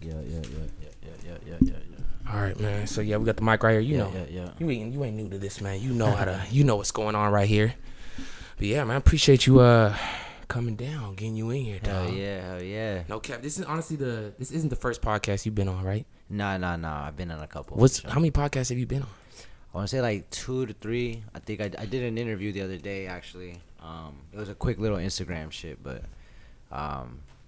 Yeah. All right, man. So yeah, we got the mic right here. You know, you ain't new to this, man. You know you know what's going on right here. But yeah, man, I appreciate you coming down, getting you in here, dog. Hell yeah. No cap. This is honestly this isn't the first podcast you've been on, right? Nah. I've been on a couple. How many podcasts have you been on? I want to say like 2 to 3. I think I did an interview the other day actually. It was a quick little Instagram shit, but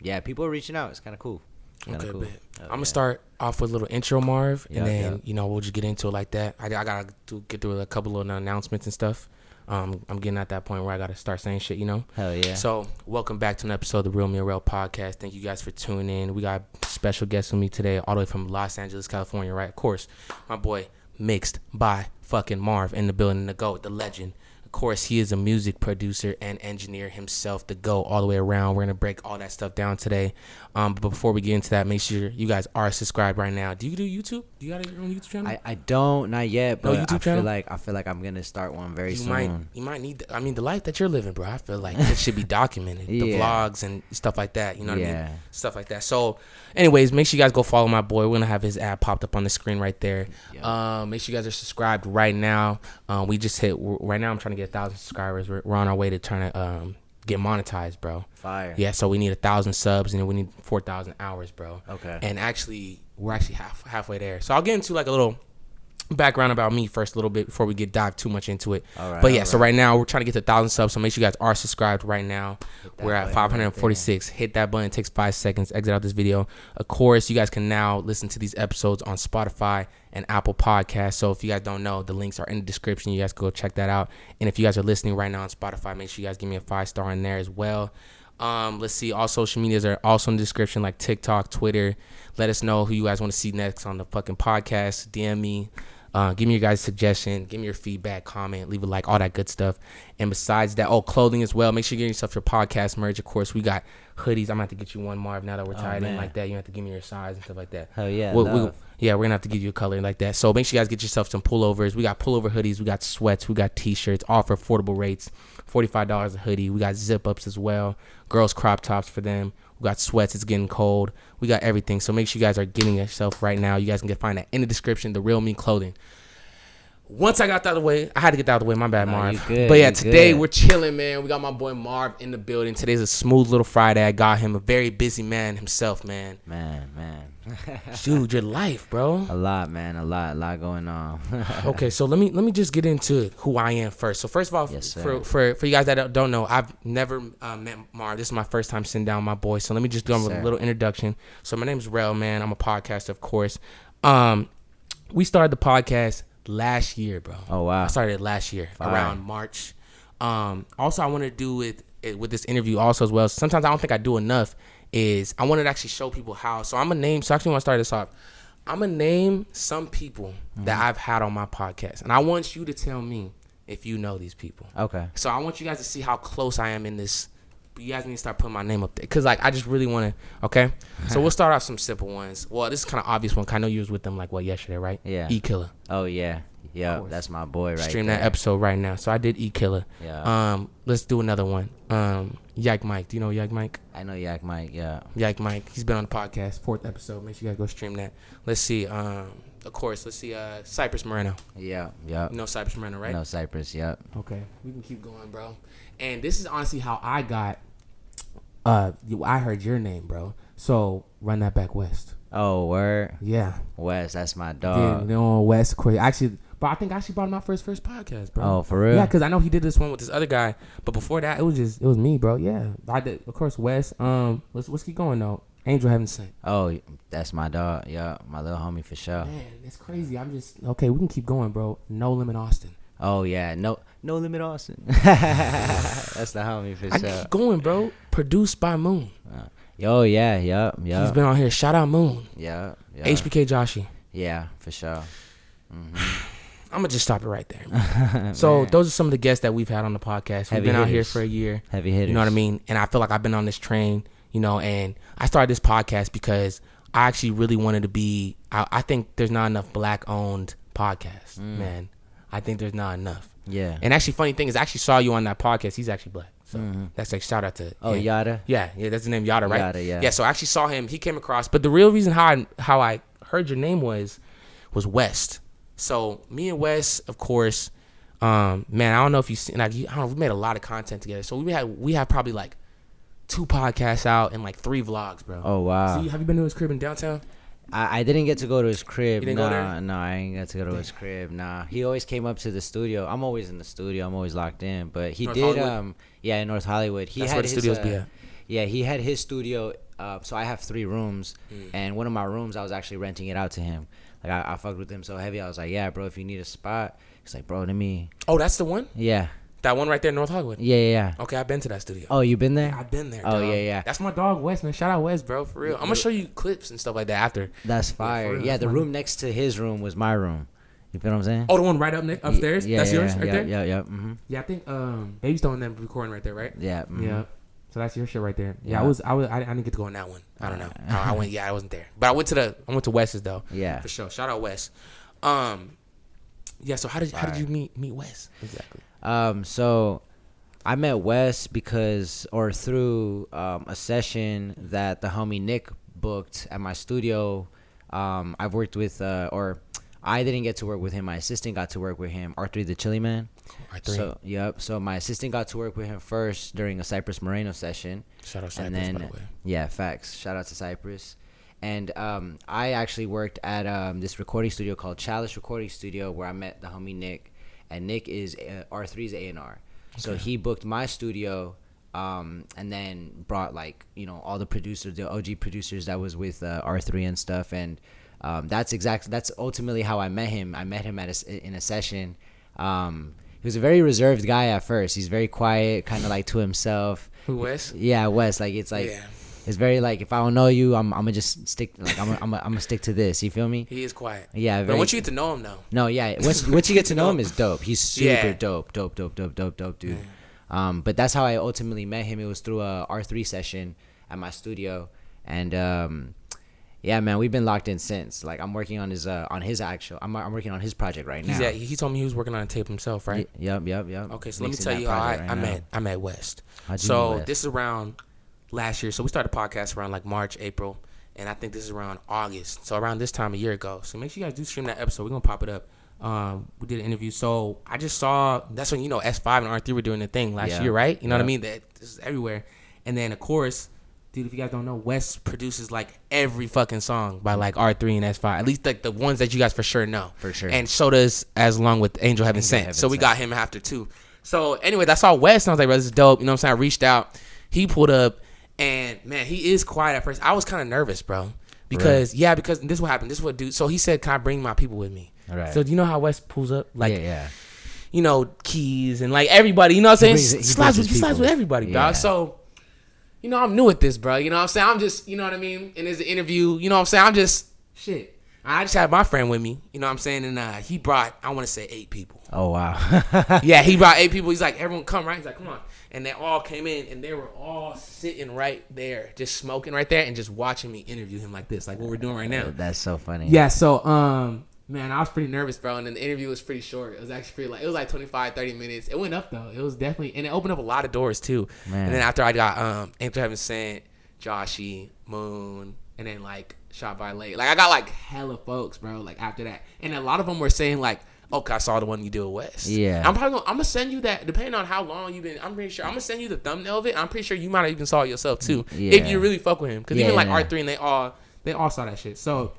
yeah, people are reaching out. It's kind of cool. Okay, cool. I'm gonna start off with a little intro, Marv, and then you know we'll just get into it like that. I gotta get through a couple of announcements and stuff. I'm getting at that point where I gotta start saying shit, you know. Hell yeah. So welcome back to an episode of the Real Me Real podcast. Thank you guys for tuning in. We got special guests with me today, all the way from Los Angeles, California, right? Of course, my boy Mixed by fucking Marv in the building, the GOAT, the legend. Of course, he is a music producer and engineer himself, the GOAT, all the way around. We're going to break all that stuff down today. But before we get into that, make sure you guys are subscribed right now. Do you do YouTube? Do you got your own YouTube channel? I don't, not yet, but no YouTube channel? I feel like I'm going to start one very soon. You might need, I mean, the life that you're living, bro, I feel like it should be documented. The vlogs and stuff like that, you know what I mean? Stuff like that. So, anyways, make sure you guys go follow my boy. We're going to have his ad popped up on the screen right there. Make sure you guys are subscribed right now. We just hit, right now I'm trying to get 1,000 subscribers. We're on our way to trying to get monetized, bro. Fire. Yeah, so we need 1,000 subs and then we need 4,000 hours, bro. Okay. And actually, we're actually halfway there. So I'll get into like a little background about me first a little bit before we dive too much into it. All right, but yeah, so right now we're trying to get to 1,000 subs, so make sure you guys are subscribed right now. We're at 546. Hit that button. It takes 5 seconds. Exit out this video. Of course, you guys can now listen to these episodes on Spotify and Apple Podcasts. So if you guys don't know, the links are in the description. You guys go check that out. And if you guys are listening right now on Spotify, make sure you guys give me a 5-star in there as well. Let's see, all social medias are also in the description, like TikTok, Twitter. Let us know who you guys want to see next on the fucking podcast. DM me. Give me your guys' suggestion. Give me your feedback, comment, leave a like, all that good stuff. And besides that, clothing as well. Make sure you get yourself your podcast merch. Of course, we got hoodies. I'm going to have to get you one, Marv, now that we're tied in like that. You have to give me your size and stuff like that. Hell yeah. We're going to have to give you a color like that. So make sure you guys get yourself some pullovers. We got pullover hoodies. We got sweats. We got T-shirts, all for affordable rates. $45 a hoodie. We got zip-ups as well. Girls' crop tops for them. We got sweats. It's getting cold. We got everything. So make sure you guys are getting yourself right now. You guys can find that in the description, The Real Me Clothing. Once I got that out of the way, I had to get that out of the way. My bad, Marv. But yeah, today we're chilling, man. We got my boy Marv in the building. Today's a smooth little Friday. I got him, a very busy man himself, man. Man. Dude, your life, bro. A lot, man. A lot going on. Okay, so let me just get into who I am first. So first of all, for you guys that don't know, I've never met Marv. This is my first time sitting down with my boy. So let me just do a little introduction. So my name's Rel, man. I'm a podcaster, of course. We started the podcast last year, bro. Oh wow. I started it last year around March. Also I want to do it with this interview also as well. Sometimes I don't think I do enough is I wanted to actually show people how. So I'm gonna name, so actually when I start this off, I'm gonna name some people that I've had on my podcast. And I want you to tell me if you know these people. Okay. So I want you guys to see how close I am in this. But you guys need to start putting my name up there. Because, like, I just really want to, okay? So we'll start off some simple ones. Well, this is kind of obvious one. I know you was with them, like, yesterday, right? Yeah. E-Killer. Oh, yeah. Yeah, that's my boy right there. Stream that episode right now. So I did E-Killer. Yeah. Let's do another one. Yak Mike. Do you know Yak Mike? I know Yak Mike, yeah. Yak Mike. He's been on the podcast. 4th episode. Make sure you guys go stream that. Let's see. Of course, let's see. Cypress Moreno. Yeah. You know Cypress Moreno, right? No, Cypress, yeah. Okay. We can keep going, bro. And this is honestly how I got... I heard your name, bro. So run that back, West. Oh, word. Yeah, West. That's my dog. Yeah, West. Actually, but I think I actually brought him out for his first podcast, bro. Oh, for real? Yeah, because I know he did this one with this other guy, but before that, it was me, bro. Yeah, I did. Of course, West. Let's keep going though. Angel Heaven Sent. Oh, that's my dog. Yeah, my little homie for sure. Man, it's crazy. Okay. We can keep going, bro. No Limit Austin. Oh yeah, no Limit Austin. That's the homie for sure. I keep going, bro. Produced by Moon. Yeah. He's been on here. Shout out Moon. Yeah. HBK Joshi. Yeah, for sure. Mm-hmm. I'm gonna just stop it right there. So those are some of the guests that we've had on the podcast. We've been out here for a year. Heavy hitters. You know what I mean? And I feel like I've been on this train, you know, and I started this podcast because I actually really wanted to be, I think there's not enough black owned podcasts, man. I think there's not enough. Yeah. And actually, funny thing is, I actually saw you on that podcast. He's actually black. So that's like shout out to him. Yada. Yeah, that's the name Yada, right? Yada, yeah. Yeah, so I actually saw him. He came across, but the real reason how I heard your name was West. So me and Wes, of course, man, I don't know if you seen, like, I don't know, we made a lot of content together. So we have probably like 2 podcasts out and like 3 vlogs, bro. Oh wow. So have you been to his crib in downtown? I didn't get to go to his crib. You didn't go there? No, I ain't get to go to his crib. Nah, he always came up to the studio. I'm always in the studio. I'm always locked in. But he North did, Hollywood? Yeah, in North Hollywood. That's where the studios be at. Yeah, he had his studio. So I have 3 rooms, and one of my rooms I was actually renting it out to him. Like I fucked with him so heavy. I was like, yeah, bro, if you need a spot, he's like, bro, let me. Oh, that's the one? Yeah. That one right there in North Hollywood? Yeah. Okay, I've been to that studio. Oh, you been there? Yeah, I've been there, Oh, dog. yeah. That's my dog, Wes, man. Shout out Wes, bro, for real. I'm going to show you clips and stuff like that after. That's fire. Yeah, the room next to his room was my room. You feel what I'm saying? Oh, the one right upstairs? Yeah, that's yours right there? Yeah. Yeah, I think Baby's throwing them recording right there, right? Yeah. Yeah. So that's your shit right there. Yeah, I didn't get to go on that one. I don't know. I went. Yeah, I wasn't there. But I went to Wes's though. Yeah. For sure. Shout out Wes. Yeah. So how did you meet Wes exactly? So I met Wes through a session that the homie Nick booked at my studio. I've worked with I didn't get to work with him. My assistant got to work with him, R3 the Chili Man. R3. So my assistant got to work with him first during a Cypress Moreno session. Shout out Cypress, and then, by the way. Yeah, facts. Shout out to Cypress. And I actually worked at this recording studio called Chalice Recording Studio where I met the homie Nick. And Nick is R3's A&R. So he booked my studio and then brought all the producers, the OG producers that was with R3 and stuff. And that's ultimately how I met him. I met him in a session. He was a very reserved guy at first. He's very quiet, kind of like to himself. Who, Wes? Yeah, Wes. It's very like, if I don't know you, I'm gonna just stick. Like I'm gonna stick to this. You feel me? He is quiet. Yeah. But once you get to know him, though. No, yeah. Once you get to know him, is dope. He's super dope, dude. But that's how I ultimately met him. It was through a R3 session at my studio, and yeah, man, we've been locked in since. Like, I'm working on his actual. I'm working on his project right now. He told me he was working on a tape himself, right? Yep. Okay, so let me tell you how I met West. So this is around last year. So we started the podcast around like March, April, and I think this is around August. So around this time a year ago. So make sure you guys do stream that episode. We're gonna pop it up. We did an interview. So I just saw, that's when S5 and R3 were doing the thing last year, right? You know what I mean? That this is everywhere. And then of course, dude, if you guys don't know, Wes produces like every fucking song by like R3 and S5. At least like the ones that you guys for sure know. For sure. And so does as along with Angel Heaven Sent. So we got him after too. So anyway, I saw Wes and I was like, bro, this is dope. You know what I'm saying? I reached out. He pulled up and man, he is quiet at first. I was kind of nervous, bro. Because because this is what happened. This is what dude. So he said, can I bring my people with me? All right. So do you know how Wes pulls up? Like, keys and like everybody, you know what I'm saying? He slides with everybody, dog. So I'm new at this, bro. You know what I'm saying? I'm just, you know what I mean? And there's an interview, you know what I'm saying? I'm just, shit. I just had my friend with me, you know what I'm saying? And he brought, I want to say 8 people. Oh, wow. Yeah, he brought 8 people. He's like, everyone come, right? He's like, come on. And they all came in, and they were all sitting right there, just smoking right there and just watching me interview him like this, like what we're doing right now. That's so funny. Yeah, so, man, I was pretty nervous, bro. And then the interview was pretty short. It was actually pretty, it was like 25, 30 minutes. It went up, though. It was definitely, and it opened up a lot of doors, too. Man. And then after I got Angel Heaven Sent, Joshy, Moon, and then, like, Shot by Late. Like, I got, like, hella folks, bro, like, after that. And a lot of them were saying, like, okay, I saw the one you did with West. Yeah. I'm gonna send you that, depending on how long you've been, I'm pretty sure, I'm gonna send you the thumbnail of it. I'm pretty sure you might have even saw it yourself, too. Yeah. If you really fuck with him. Because even, like, R3 and they all saw that shit. So,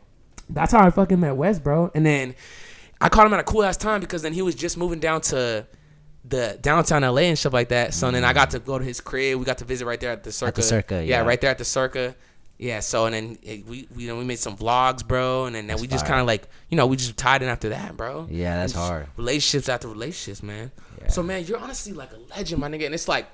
that's how I fucking met West, bro. And then I caught him at a cool ass time because then he was just moving down to the downtown LA and stuff like that. So then I got to go to his crib. We got to visit right there at the Circa. At the Circa, yeah. Right there at the Circa. Yeah, so and then we made some vlogs, bro, and then we just kind of like, we just tied in after that, bro. Yeah, that's hard. Relationships after relationships, man. Yeah. So, man, you're honestly like a legend, my nigga. And it's like,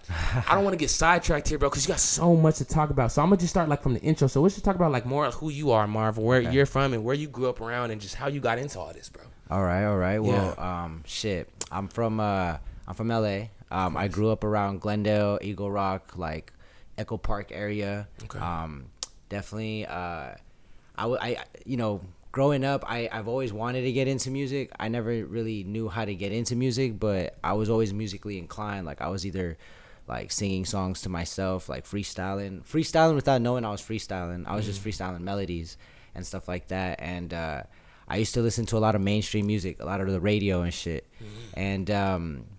I don't want to get sidetracked here, bro, because you got so much to talk about. So I'm going to just start like from the intro. So let's just talk about like more of who you are, Marv, where you're from and where you grew up around and just how you got into all this, bro. All right. Well, shit. I'm from LA. I grew up around Glendale, Eagle Rock, like Echo Park area. Okay. Definitely, growing up, I've always wanted to get into music. I never really knew how to get into music, but I was always musically inclined. Like I was either like singing songs to myself, like freestyling without knowing I was freestyling. I was just freestyling melodies and stuff like that. And I used to listen to a lot of mainstream music, a lot of the radio and shit. And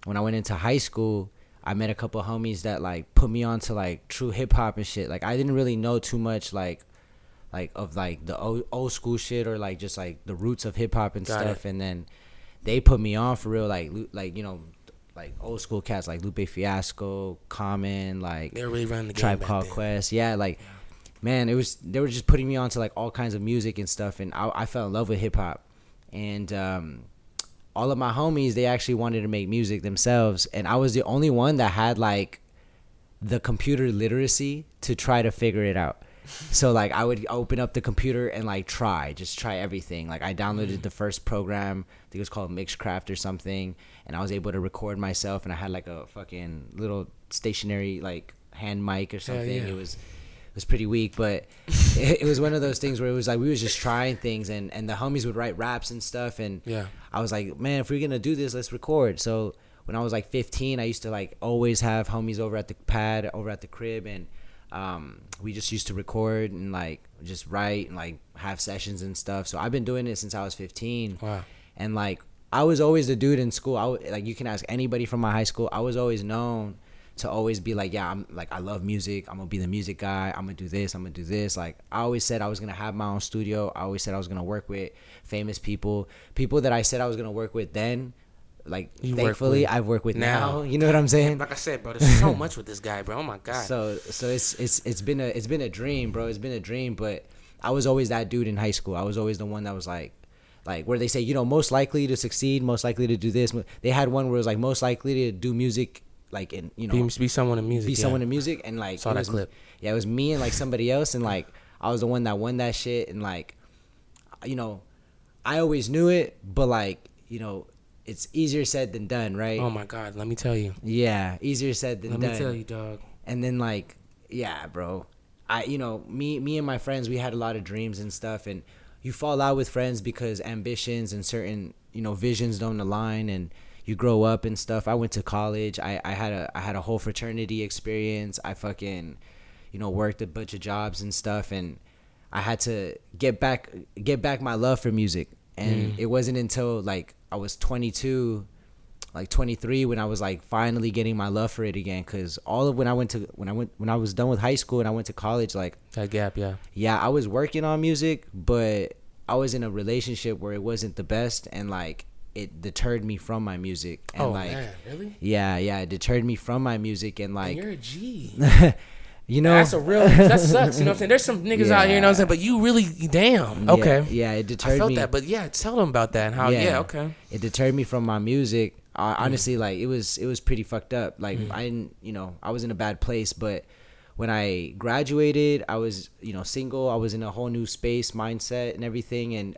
when I went into high school, I met a couple of homies that like put me on to like true hip hop and shit. Like I didn't really know too much like of like the old school shit or like just like the roots of hip hop and stuff. And then they put me on for real, like you know, like old school cats like Lupe Fiasco, Common, like they were really running the game Tribe Called Quest. Yeah, like man, they were just putting me on to like all kinds of music and stuff, and I fell in love with hip hop. And all of my homies, they actually wanted to make music themselves, and I was the only one that had like the computer literacy to try to figure it out. So like I would open up the computer and like try everything. Like I downloaded the first program, I think it was called Mixcraft or something, and I was able to record myself, and I had like a fucking little stationary like hand mic or something. It was pretty weak, but it was one of those things where it was like we was just trying things, and the homies would write raps and stuff, and I was like, man, if we're gonna do this, let's record. So when I was like 15, I used to like always have homies over at the pad, over at the crib, and we just used to record and like just write and like have sessions and stuff. So I've been doing it since I was 15. Wow. And like I was always the dude in school. Like you can ask anybody from my high school. I was always known to always be like, yeah, I'm like, I love music. I'm gonna be the music guy. I'm gonna do this. I'm gonna do this. Like I always said I was gonna have my own studio. I always said I was gonna work with famous people that I said I was gonna work with then. Like thankfully I've worked with now. You know what I'm saying? Like I said, bro, there's so much with this guy, bro. Oh my god. So it's been a dream, bro. It's been a dream, but I was always that dude in high school. I was always the one that was like where they say, you know, most likely to succeed, most likely to do this. They had one where it was like most likely to do music, like in, you know, be someone in music. Someone in music, and like saw that clip. Yeah, it was me and like somebody else, and like I was the one that won that shit, and like, you know, I always knew it, but like, you know, it's easier said than done, right? Oh my god, let me tell you. Yeah, easier said than done. Let me tell you, dog. And then like, yeah, bro, you know, me and my friends, we had a lot of dreams and stuff, and you fall out with friends because ambitions and certain, you know, visions don't align, and you grow up and stuff. I went to college. I had a whole fraternity experience. I fucking, you know, worked a bunch of jobs and stuff, and I had to get back my love for music. And it wasn't until like I was 22, like 23, when I was like finally getting my love for it again. Cause all of when I was done with high school and I went to college, like that gap, yeah, I was working on music, but I was in a relationship where it wasn't the best, and like it deterred me from my music. And man, really? Yeah, it deterred me from my music, and like, and you're a G. You know, that sucks. You know what I'm saying? There's some niggas out here, you know what I'm saying? But you really, damn. Okay. Yeah, it deterred me. I felt that, but yeah, tell them about that and how. Yeah, okay. It deterred me from my music. Honestly, like it was pretty fucked up. Like I didn't, you know, I was in a bad place. But when I graduated, I was, you know, single. I was in a whole new space, mindset, and everything. And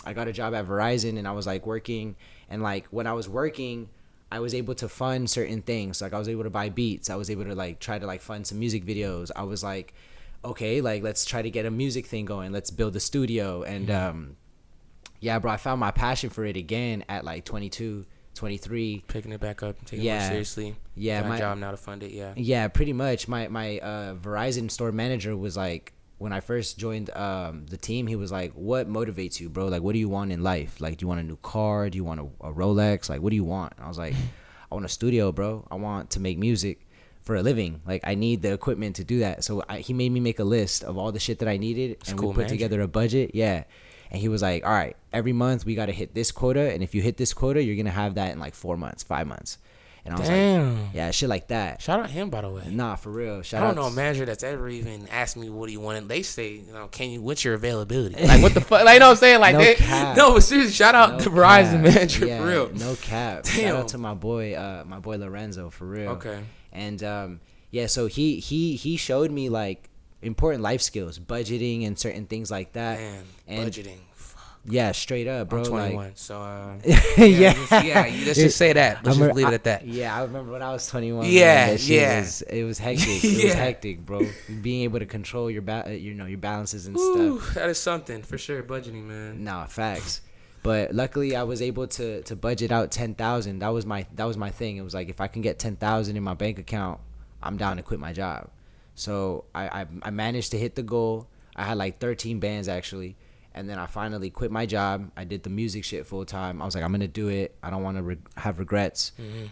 I got a job at Verizon, and I was like working. And like when I was working, I was able to fund certain things. Like I was able to buy beats. I was able to like try to like fund some music videos. I was like, okay, like let's try to get a music thing going. Let's build a studio. And yeah, bro, I found my passion for it again at like 22, 23. Picking it back up, taking it more seriously. Yeah, my job now to fund it. Yeah. Yeah, pretty much. My Verizon store manager was like, when I first joined the team, he was like, what motivates you, bro? Like, what do you want in life? Like, do you want a new car? Do you want a Rolex? Like, what do you want? And I was like, I want a studio, bro. I want to make music for a living. Like, I need the equipment to do that. So he made me make a list of all the shit that I needed. That's and cool, we put together a budget. Yeah. And he was like, all right, every month we got to hit this quota. And if you hit this quota, you're going to have that in like 4 months, 5 months. And I was like, yeah, shit like that. Shout out him, by the way. Nah, for real. I don't know a manager that's ever even asked me what do you want. And they say, you know, what's your availability? Like, what the fuck? Like, you know what I'm saying? Like, no, but seriously, shout out to Verizon manager, for real. No cap. Damn. Shout out to my boy Lorenzo, for real. Okay. And yeah, so he showed me like important life skills, budgeting and certain things like that. Man, and budgeting. Yeah, straight up, bro. I'm 21, like, so yeah, let's just say that. Let's just leave it at that. Yeah, I remember when I was 21. Yeah, man, it was hectic. It was hectic, bro. Being able to control your your balances and stuff. That is something for sure. Budgeting, man. Nah, facts. But luckily, I was able to budget out $10,000. That was my thing. It was like if I can get $10,000 in my bank account, I'm down to quit my job. So I managed to hit the goal. I had like 13 bands actually. And then I finally quit my job. I did the music shit full time. I was like, I'm going to do it. I don't want to have regrets.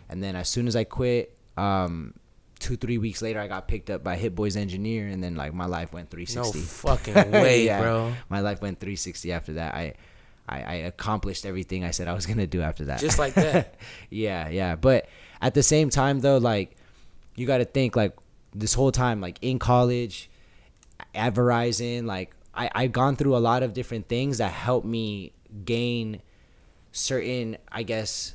And then as soon as I quit, 2-3 weeks later, I got picked up by Hitboy's engineer. And then like my life went 360. No fucking way, yeah, bro. My life went 360 after that. I accomplished everything I said I was going to do after that. Just like that. Yeah. But at the same time, though, like, you got to think, like, this whole time, like, in college, at Verizon, like, I've gone through a lot of different things that helped me gain certain, I guess,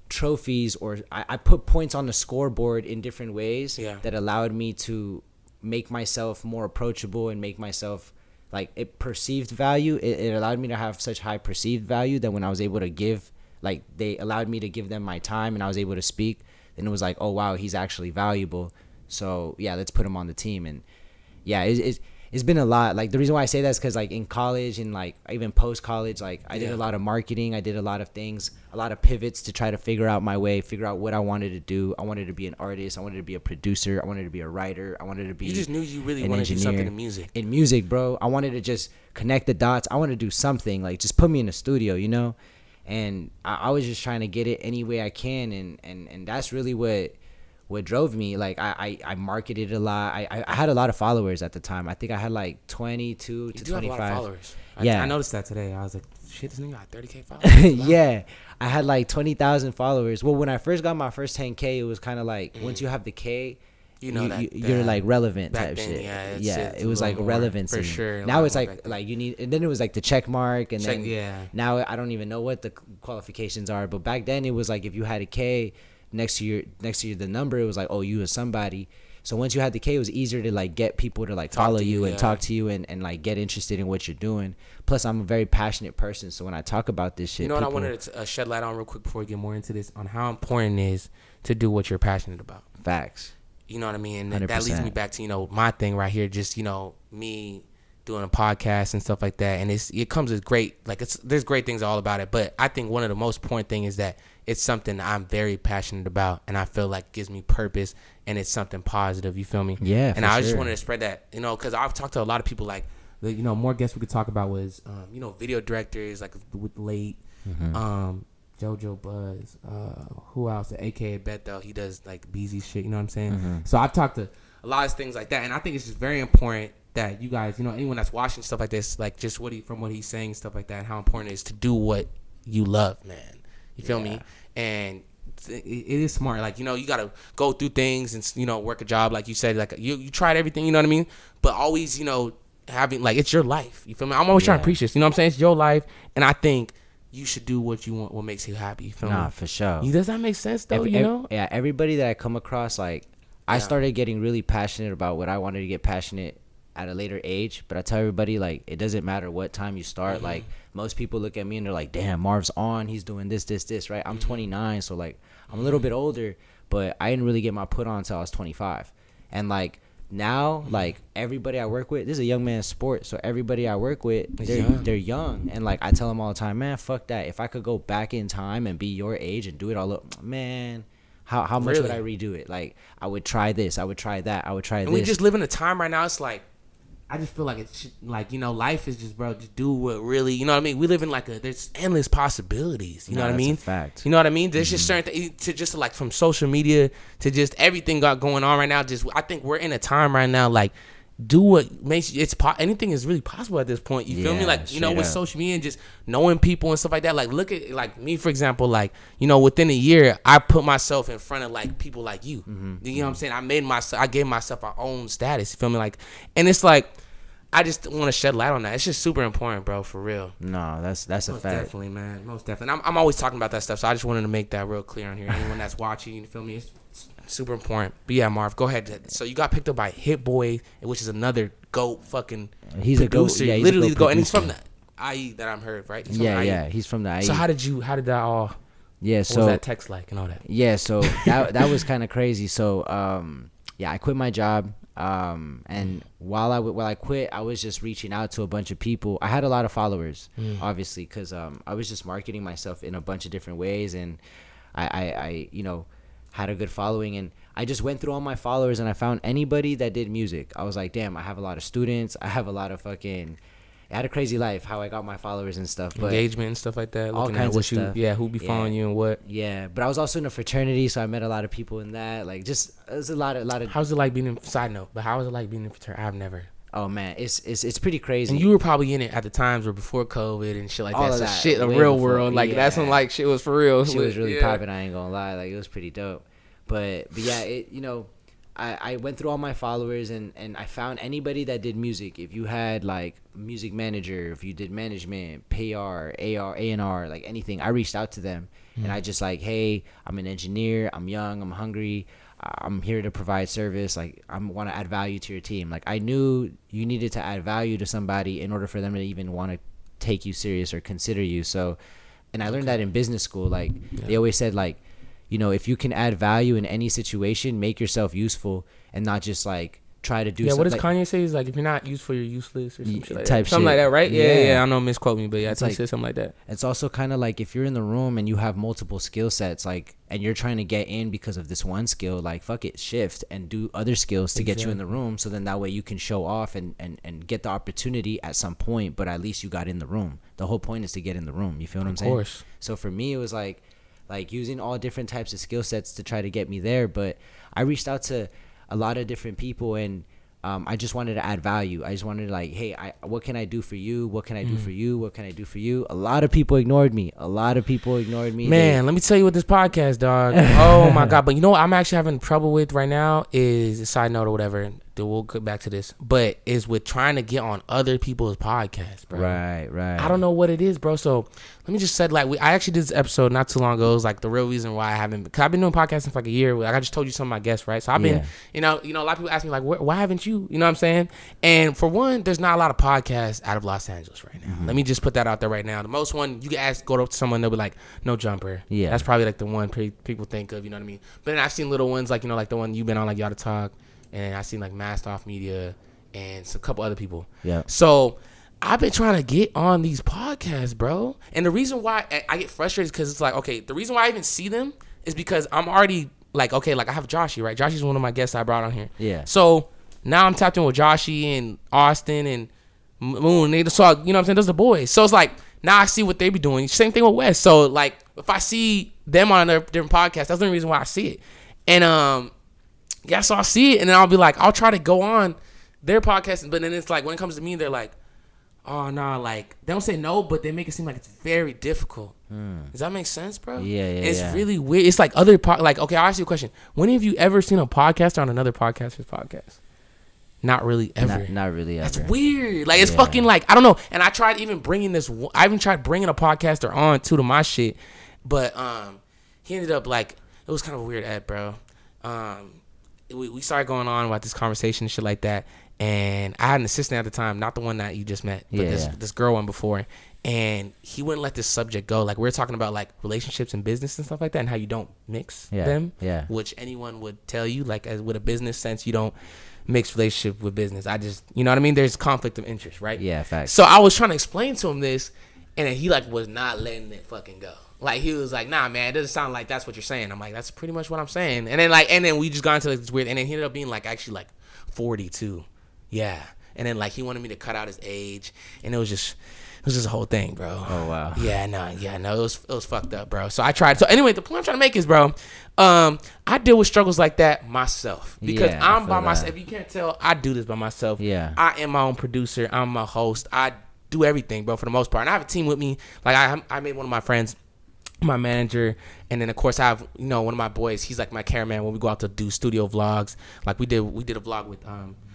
trophies, or I put points on the scoreboard in different ways that allowed me to make myself more approachable and make myself, like, it perceived value. It allowed me to have such high perceived value that when I was able to give, like, they allowed me to give them my time and I was able to speak, then it was like, oh, wow, he's actually valuable. So, yeah, let's put him on the team. And, yeah, it's been a lot. Like, the reason why I say that is because, like, in college and, like, even post-college, like, I did a lot of marketing. I did a lot of things, a lot of pivots to try to figure out my way, figure out what I wanted to do. I wanted to be an artist. I wanted to be a producer. I wanted to be a writer. I wanted to be You just knew you really wanted to do something in music. In music, bro. I wanted to just connect the dots. I wanted to do something. Like, just put me in the studio, you know? And I was just trying to get it any way I can. And that's really what drove me. Like, I marketed a lot. I had a lot of followers at the time. I think I had like 22 to 25. Have a lot of followers. Yeah, I noticed that today. I was like, shit, this nigga got 30K followers. Yeah, I had like 20,000 followers. Well, when I first got my first 10K, it was kind of like once you have the K, you're like relevant type shit. Yeah, it was like relevancy for sure. Now it's like you need, and then it was like the check mark, and then now I don't even know what the qualifications are. But back then it was like if you had a K next to the number, it was like, oh, you are somebody. So once you had the K, it was easier to like get people to like follow you and talk to you and like get interested in what you're doing. Plus, I'm a very passionate person, so when I talk about this shit, you know what I wanted to shed light on real quick before we get more into this, on how important it is to do what you're passionate about. Facts. You know what I mean? And that leads me back to, my thing right here, just, me doing a podcast and stuff like that. And it comes with great, like, there's great things all about it. But I think one of the most important thing is that it's something I'm very passionate about, and I feel like gives me purpose, and it's something positive. You feel me? Yeah. And I just wanted to spread that, because I've talked to a lot of people, like, more guests we could talk about was, video directors, like with Late, JoJo Buzz, who else? AKA Bethel, he does like Beezy shit. You know what I'm saying? So I've talked to a lot of things like that, and I think it's just very important that you guys, anyone that's watching stuff like this, like just from what he's saying, stuff like that, how important it is to do what you love, man. You feel me? And it is smart. Like, you got to go through things and, work a job. Like you said, like you tried everything, you know what I mean? But always, having, like, it's your life. You feel me? I'm always trying to preach this. You know what I'm saying? It's your life. And I think you should do what you want, what makes you happy. You feel me? Nah, for sure. Does that make sense, though, Yeah, everybody that I come across, like, I started getting really passionate about what I wanted to get passionate at a later age, but I tell everybody, like, it doesn't matter what time you start. Like, most people look at me and they're like, damn, Marv's on, he's doing this, right? I'm 29, so like I'm a little bit older, but I didn't really get my put on until I was 25. And like now, like, everybody I work with, this is a young man's sport, so everybody I work with, they're young. And like I tell them all the time, man, fuck that. If I could go back in time and be your age and do it all up, man, how much would I redo it? Like, I would try this, I would try that, I would try this. We just live in a time right now, it's like, I just feel like it's like, life is just, bro, just do what really, you know what I mean? We live in like there's endless possibilities, you know what I mean? That's a fact. You know what I mean? There's just certain things, to just like from social media to just everything got going on right now. Just, I think we're in a time right now, like, do what makes you, anything is really possible at this point. You feel me? Like, with social media and just knowing people and stuff like that. Like, look at, like, me, for example, like, within a year, I put myself in front of, like, people like you. You know what I'm saying? I gave myself my own status. You feel me? Like, and it's like, I just want to shed light on that. It's just super important, bro, for real. No, that's a Most fact. Definitely, man. Most definitely. I'm always talking about that stuff, so I just wanted to make that real clear on here. Anyone that's watching, you feel me? It's super important. But yeah, Marv, go ahead. So you got picked up by Hitboy, which is another GOAT fucking he's producer. A GOAT. Yeah, literally the GOAT, and he's from the IE that I'm heard, right? He's from the IE. So how did that all? Yeah, what was that text like and all that? Yeah, so that was kind of crazy. So I quit my job. And while I quit, I was just reaching out to a bunch of people. I had a lot of followers, obviously, because I was just marketing myself in a bunch of different ways, and I had a good following, and I just went through all my followers and I found anybody that did music. I was like, damn, I have a lot of students. I have a lot of fucking. I had a crazy life, how I got my followers and stuff. But engagement and stuff like that. All kinds of stuff. Yeah, who be following you and what. Yeah, but I was also in a fraternity, so I met a lot of people in that. Like, just it was a lot of. How's it like being in? Side note, but how is it like being in a fraternity? I've never. Oh man, it's pretty crazy. And you were probably in it at the times where before COVID and shit like all that. Of so that shit, the way real before, world, like that's when like shit was for real. Shit was really popping. I ain't gonna lie, like it was pretty dope. But yeah, it I went through all my followers and I found anybody that did music. If you had like music manager, if you did management, PR, A&R, like anything, I reached out to them and I just like, hey, I'm an engineer, I'm young, I'm hungry, I'm here to provide service. Like I want to add value to your team. Like I knew you needed to add value to somebody in order for them to even want to take you serious or consider you. So, and I learned that in business school. Like they always said like, if you can add value in any situation, make yourself useful and not just like try to do something. What does Kanye say? Is like, if you're not useful, you're useless or some shit like type that. Something shit. like that, right? Yeah. I know misquote me, but yeah, I think he said something like that. It's also kind of like if you're in the room and you have multiple skill sets, like, and you're trying to get in because of this one skill, like, fuck it, shift and do other skills to get you in the room. So then that way you can show off and get the opportunity at some point, but at least you got in the room. The whole point is to get in the room. You feel what I'm saying? Of course. So for me, it was like using all different types of skill sets to try to get me there. But I reached out to a lot of different people and I just wanted to add value. I just wanted to like, hey, what can I do for you? What can I do for you? What can I do for you? A lot of people ignored me. Man, let me tell you what this podcast, dog. Oh my God. But you know what I'm actually having trouble with right now is a side note or whatever. We'll get back to this. But is with trying to get on other people's podcasts, bro. Right. I don't know what it is, bro. So let me just say, like, I actually did this episode not too long ago. It was like the real reason why I haven't, because I've been doing podcasting for like a year. Like I just told you some of my guests, right? So I've been, a lot of people ask me like, why haven't you? You know what I'm saying? And for one, there's not a lot of podcasts out of Los Angeles right now. Let me just put that out there right now. The most one you can go up to someone, they'll be like, No Jumper. Yeah, that's probably like the one people think of. You know what I mean? But then I've seen little ones like like the one you've been on, like Y'all to Talk. And I seen like Masked Off Media and a couple other people. Yeah. So I've been trying to get on these podcasts, bro. And the reason why I get frustrated is because it's like, okay, the reason why I even see them is because I'm already like, okay, like I have Joshy, right? Joshy's one of my guests I brought on here. Yeah. So now I'm tapped in with Joshy and Austin and Moon. They just saw, you know what I'm saying? Those are the boys. So it's like, now I see what they be doing. Same thing with Wes. So like, if I see them on a different podcast, that's the reason why I see it. And yeah, so I'll see it, and then I'll be like, I'll try to go on their podcast, but then it's like, when it comes to me, they're like, oh, no, like, they don't say no, but they make it seem like it's very difficult. Does that make sense, bro? Yeah, It's really weird. It's like like, okay, I'll ask you a question. When have you ever seen a podcaster on another podcaster's podcast? Not really ever. Not really ever. That's weird. Like, it's fucking like, I don't know. And I tried even bringing a podcaster on to my shit, but he ended up like, it was kind of a weird ad, bro. We started going on about this conversation and shit like that, and I had an assistant at the time, not the one that you just met, but this girl one before, and he wouldn't let this subject go. Like, we were talking about like relationships and business and stuff like that, and how you don't mix them, which anyone would tell you, like, as with a business sense, you don't mix relationship with business. I just, you know what I mean? There's conflict of interest, right? Yeah, facts. So I was trying to explain to him this, and then he like was not letting it fucking go. Like, he was like, nah, man, it doesn't sound like that's what you're saying. I'm like, that's pretty much what I'm saying. And then we just got into like this weird, and then he ended up being like actually like 42. Yeah. And then like he wanted me to cut out his age, and it was just a whole thing, bro. Oh wow. Yeah, no, it was fucked up, bro. So I tried. So anyway, the point I'm trying to make is, bro, I deal with struggles like that myself because I'm by myself. If you can't tell, I do this by myself. Yeah. I am my own producer. I'm my host. I do everything, bro, for the most part. And I have a team with me. Like I made one of my friends my manager, and then of course I have one of my boys. He's like my cameraman when we go out to do studio vlogs. Like we did a vlog with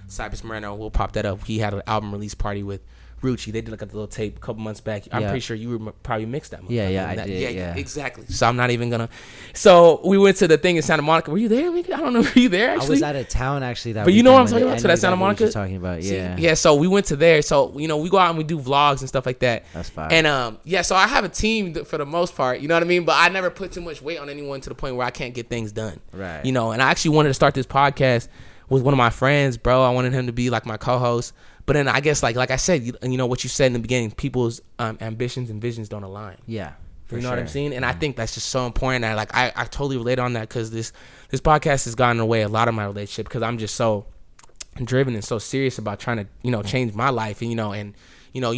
Cybus Moreno. We'll pop that up. He had an album release party with Rucci. They did like a little tape a couple months back. I'm pretty sure you were probably mixed that. I did. Yeah, exactly. So I'm not even gonna. So we went to the thing in Santa Monica. Were you there? I don't know. Were you there? Actually, I was out of town actually. But you know what I'm talking about? So that's Santa Monica. What you're talking about, yeah. Yeah. So we went to there. So we go out and we do vlogs and stuff like that. That's fine. And so I have a team for the most part. You know what I mean? But I never put too much weight on anyone to the point where I can't get things done. Right. And I actually wanted to start this podcast with one of my friends, bro. I wanted him to be like my co-host. But then I guess like I said, what you said in the beginning, people's ambitions and visions don't align. Yeah, You know what I'm saying? And I think that's just so important. That like I totally relate on that because this podcast has gotten away a lot of my relationship because I'm just so driven and so serious about trying to, you know, change my life. And, you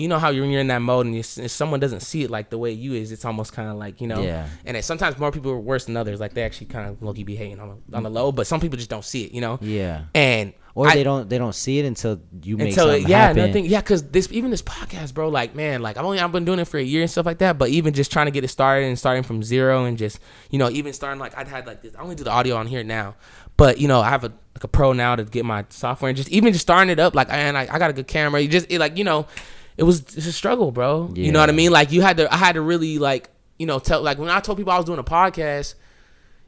know how when you're in that mode and if someone doesn't see it like the way you is, it's almost kind of like, you know, and sometimes more people are worse than others. Like they actually kind of low-key be hating on the low, but some people just don't see it, you know? Yeah. And they don't see it until you make something happen. Because this podcast, bro, like, man, like I've been doing it for a year and stuff like that, but even just trying to get it started and starting from zero and just, you know, even starting like I'd had like this, I only do the audio on here now, but you know, I have a pro now to get my software and just even just starting it up, like, and I got a good camera. It's a struggle, bro. Yeah. You know what I mean? Like I had to really like, you know, tell, like when I told people I was doing a podcast,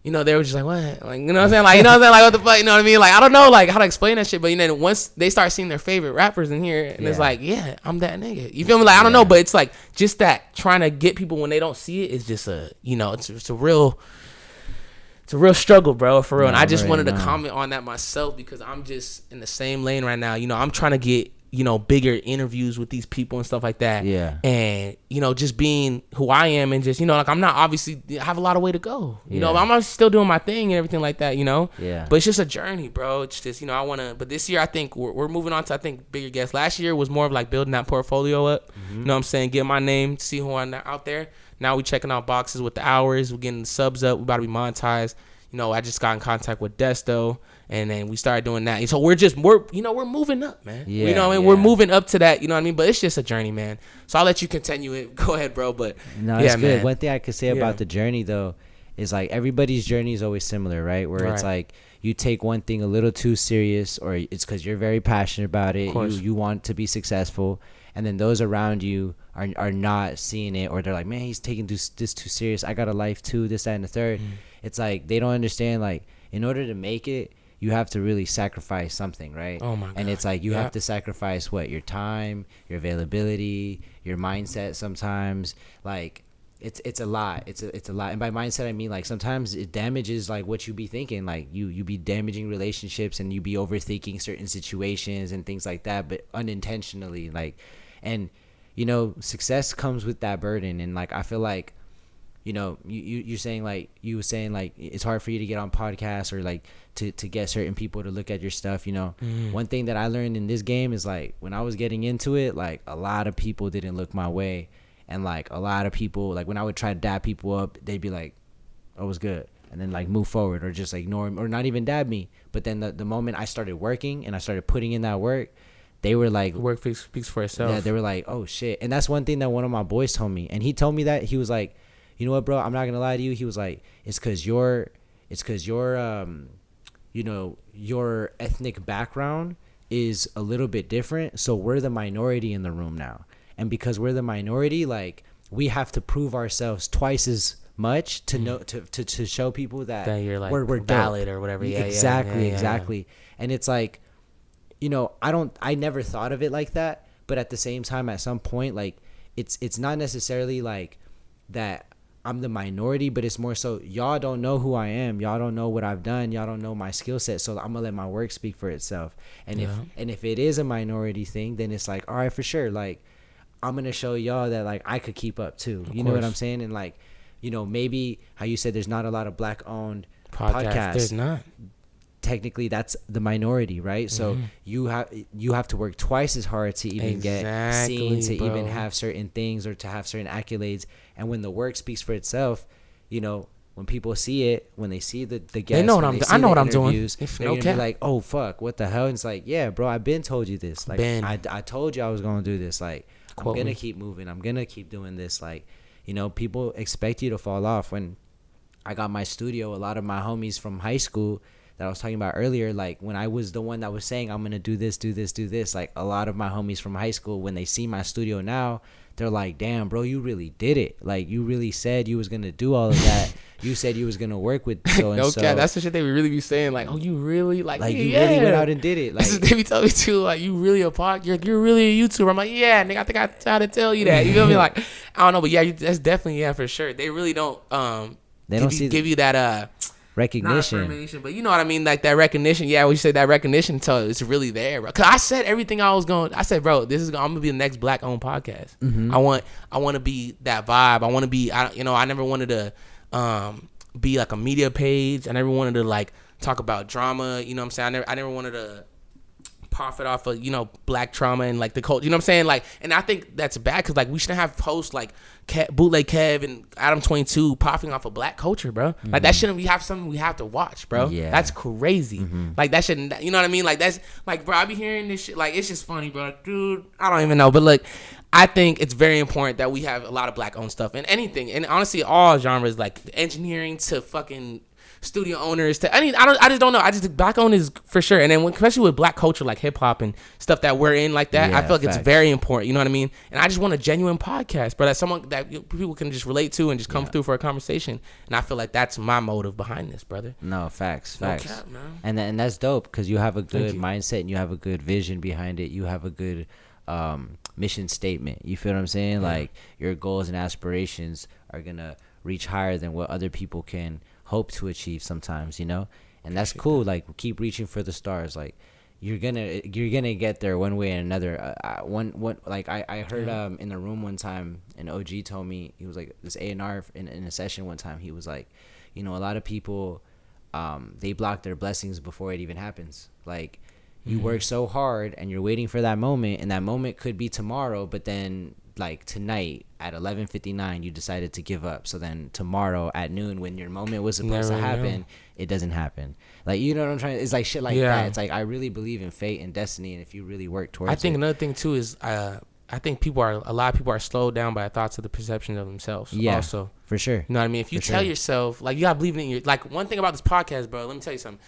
you know, they were just like, what? Like, you know what I'm saying? Like, you know what I'm saying? Like, what the fuck? You know what I mean? Like, I don't know, like, how to explain that shit. But, you know, once they start seeing their favorite rappers in here, and it's like, yeah, I'm that nigga. You feel me? Like, I don't know, but it's like, just that trying to get people when they don't see it is just it's a real struggle, bro, for real. And I just wanted to comment on that myself because I'm just in the same lane right now. You know, I'm trying to get, you know, bigger interviews with these people and stuff like that. Yeah. And, you know, just being who I am and just, you know, like I'm not obviously, I have a lot of way to go. You know, I'm still doing my thing and everything like that, you know? Yeah. But it's just a journey, bro. It's just, you know, but this year I think we're moving on to, I think, bigger guests. Last year was more of like building that portfolio up. Mm-hmm. You know what I'm saying? Get my name, see who I'm out there. Now we checking out boxes with the hours. We're getting the subs up. We about to be monetized. You know, I just got in contact with Desto, and then we started doing that. And so we're moving up, man. Yeah, you know what I mean? We're moving up to that, you know what I mean? But it's just a journey, man. So I'll let you continue it. Go ahead, bro. But no, it's good. Man. One thing I could say about the journey, though, is like everybody's journey is always similar, right? Where it's like you take one thing a little too serious, or it's because you're very passionate about it. You want to be successful. And then those around you are not seeing it, or they're like, man, he's taking this too serious. I got a life too, this, that, and the third. It's like they don't understand, like, in order to make it, you have to really sacrifice something, right? Oh my God. And it's like you have to sacrifice your time, your availability, your mindset sometimes. Like it's a lot. It's a lot. And by mindset I mean like sometimes it damages like what you be thinking. Like you be damaging relationships and you be overthinking certain situations and things like that, but unintentionally. Like, and you know, success comes with that burden. And like I feel like, you know, you're saying like you were saying like it's hard for you to get on podcasts or like to get certain people to look at your stuff, you know. One thing that I learned in this game is like when I was getting into it, like a lot of people didn't look my way, and like a lot of people, like when I would try to dab people up, they'd be like, oh, was good, and then like move forward or just like ignore me or not even dab me. But then the moment I started working and I started putting in that work, they were like, work speaks for itself. Yeah, they were like, oh shit. And that's one thing that one of my boys told me, and he told me that he was like, you know what, bro, I'm not gonna lie to you. He was like, it's cause your you know, your ethnic background is a little bit different. So we're the minority in the room now. And because we're the minority, like we have to prove ourselves twice as much to know to show people that you're like we're valid or whatever. Yeah, exactly. And it's like, you know, I never thought of it like that, but at the same time, at some point, like it's not necessarily like that I'm the minority, but it's more so y'all don't know who I am. Y'all don't know what I've done. Y'all don't know my skill set. So I'm gonna let my work speak for itself. And if it is a minority thing, then it's like, all right, for sure. Like I'm gonna show y'all that like I could keep up too. You know what I'm saying? And like, you know, maybe how you said there's not a lot of black owned podcasts. There's not. Technically that's the minority, right? So you have to work twice as hard to even get seen, to even have certain things or to have certain accolades. And when the work speaks for itself, you know, when people see it, when they see the guests, they know I know what I'm doing. They're gonna be like, oh fuck, what the hell? And it's like, yeah, bro, I've been told you this. Like I told you I was gonna do this. Like I'm gonna keep moving. I'm gonna keep doing this. Like, you know, people expect you to fall off. When I got my studio, a lot of my homies from high school that I was talking about earlier, like when I was the one that was saying I'm gonna do this, like a lot of my homies from high school, when they see my studio now, they're like, damn, bro, you really did it. Like you really said you was gonna do all of that. You said you was gonna work with so and so. Okay, that's the shit they would really be saying. Like, oh, you really really went out and did it. Like they be telling me too, like you really a you're really a YouTuber. I'm like, yeah, nigga, I think I tried to tell you that. You feel me? Like I don't know, but yeah, that's definitely for sure. They really don't they don't give you that recognition. Not affirmation, but you know what I mean, like that recognition. Yeah, when you say that recognition, until it's really there, bro. Cause I said everything I was going. I said, bro, I'm gonna be the next black-owned podcast. Mm-hmm. I want to be that vibe. I want to be. I never wanted to be like a media page. I never wanted to like talk about drama. You know what I'm saying? I never wanted to profit off of black trauma and like the culture. You know what I'm saying? Like, and I think that's bad because like we shouldn't have posts like Bootleg Kev and Adam 22 profiting off of black culture, bro. Mm-hmm. Like that shouldn't. We have something we have to watch, bro. Yeah, that's crazy. Mm-hmm. Like that shouldn't. You know what I mean? Like that's like, bro. I be hearing this shit. Like it's just funny, bro. Dude, I don't even know. But look, I think it's very important that we have a lot of black owned stuff and anything, and honestly, all genres like engineering to fucking studio owners to I just don't know. I just black owned is for sure. And then especially with black culture like hip hop and stuff that we're in like that, I feel like it's very important. You know what I mean? And I just want a genuine podcast, bro. That's someone that people can just relate to and just come through for a conversation. And I feel like that's my motive behind this, brother. No, facts. No cap, man. And that's dope because you have a good mindset and you have a good vision behind it. You have a good mission statement. You feel what I'm saying? Yeah. Like your goals and aspirations are gonna reach higher than what other people can hope to achieve sometimes, and that's cool. Like keep reaching for the stars. Like you're gonna get there one way or another. I heard in the room one time, an OG told me, he was like, this A&R in a session one time, he was like, a lot of people they block their blessings before it even happens. Like you work so hard and you're waiting for that moment, and that moment could be tomorrow, but then like tonight at 11:59 you decided to give up, so then tomorrow at noon when your moment was supposed to happen, it doesn't happen. Like, you know what I'm trying to, it's like shit like that. It's like I really believe in fate and destiny, and if you really work towards it. I think another thing too is I think a lot of people are slowed down by thoughts of the perception of themselves. Also for sure. You know what I mean? If you tell yourself, like, you gotta believe in your, like, one thing about this podcast, bro, let me tell you something.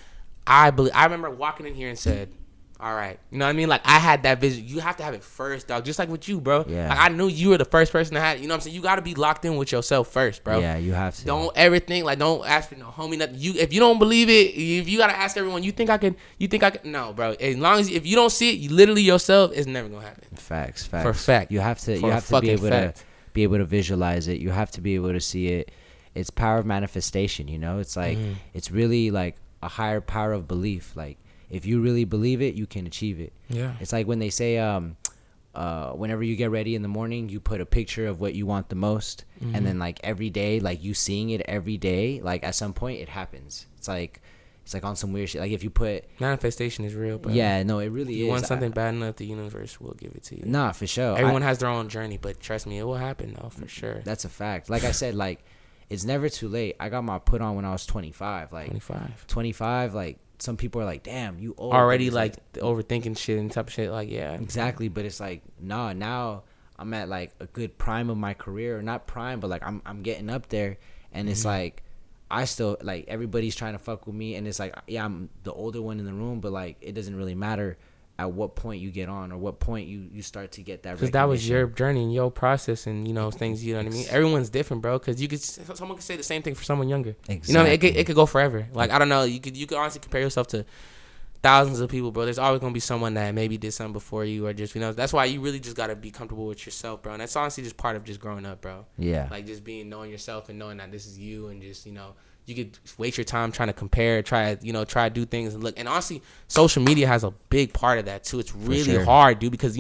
I remember walking in here and said, all right, you know what I mean? Like, I had that vision. You have to have it first, dog. Just like with you, bro. Yeah. Like, I knew you were the first person to have it. You know what I'm saying? You got to be locked in with yourself first, bro. Yeah, you have to. Don't ever think, like, don't ask for no homie nothing. If you don't believe it, if you got to ask everyone, you think I can, no, bro. As long as, if you don't see it, you literally yourself, it's never going to happen. Facts. For fact. You have to be able to visualize it. You have to be able to see it. It's power of manifestation, It's like, it's really like a higher power of belief. Like, if you really believe it, you can achieve it. Yeah. It's like when they say, whenever you get ready in the morning, you put a picture of what you want the most, and then like every day, like you seeing it every day, like at some point it happens. It's like on some weird shit. Like if you put manifestation is real, but yeah, no, it really is. You want something bad enough, the universe will give it to you. Nah, for sure. Everyone has their own journey, but trust me, it will happen though, for sure. That's a fact. Like I said, like it's never too late. I got my put on when I was 25. Like 25, like. Some people are like, damn, you old. Already like overthinking shit and type of shit. Like, yeah. Exactly. But it's like, nah, now I'm at like a good prime of my career. Or not prime, but like I'm getting up there. And it's like, I still, like, everybody's trying to fuck with me. And it's like, yeah, I'm the older one in the room. But like, it doesn't really matter at what point you get on or what point you start to get that recognition. Because that was your journey and your process and, things, you know what I mean? Everyone's different, bro. Because someone could say the same thing for someone younger. Exactly. It could go forever. Like, I don't know. You could honestly compare yourself to thousands of people, bro. There's always going to be someone that maybe did something before you or just, that's why you really just got to be comfortable with yourself, bro. And that's honestly just part of just growing up, bro. Yeah. Like, just knowing yourself and knowing that this is you and just, you could waste your time trying to compare, try to do things and look. And honestly, social media has a big part of that too. It's really hard, dude, because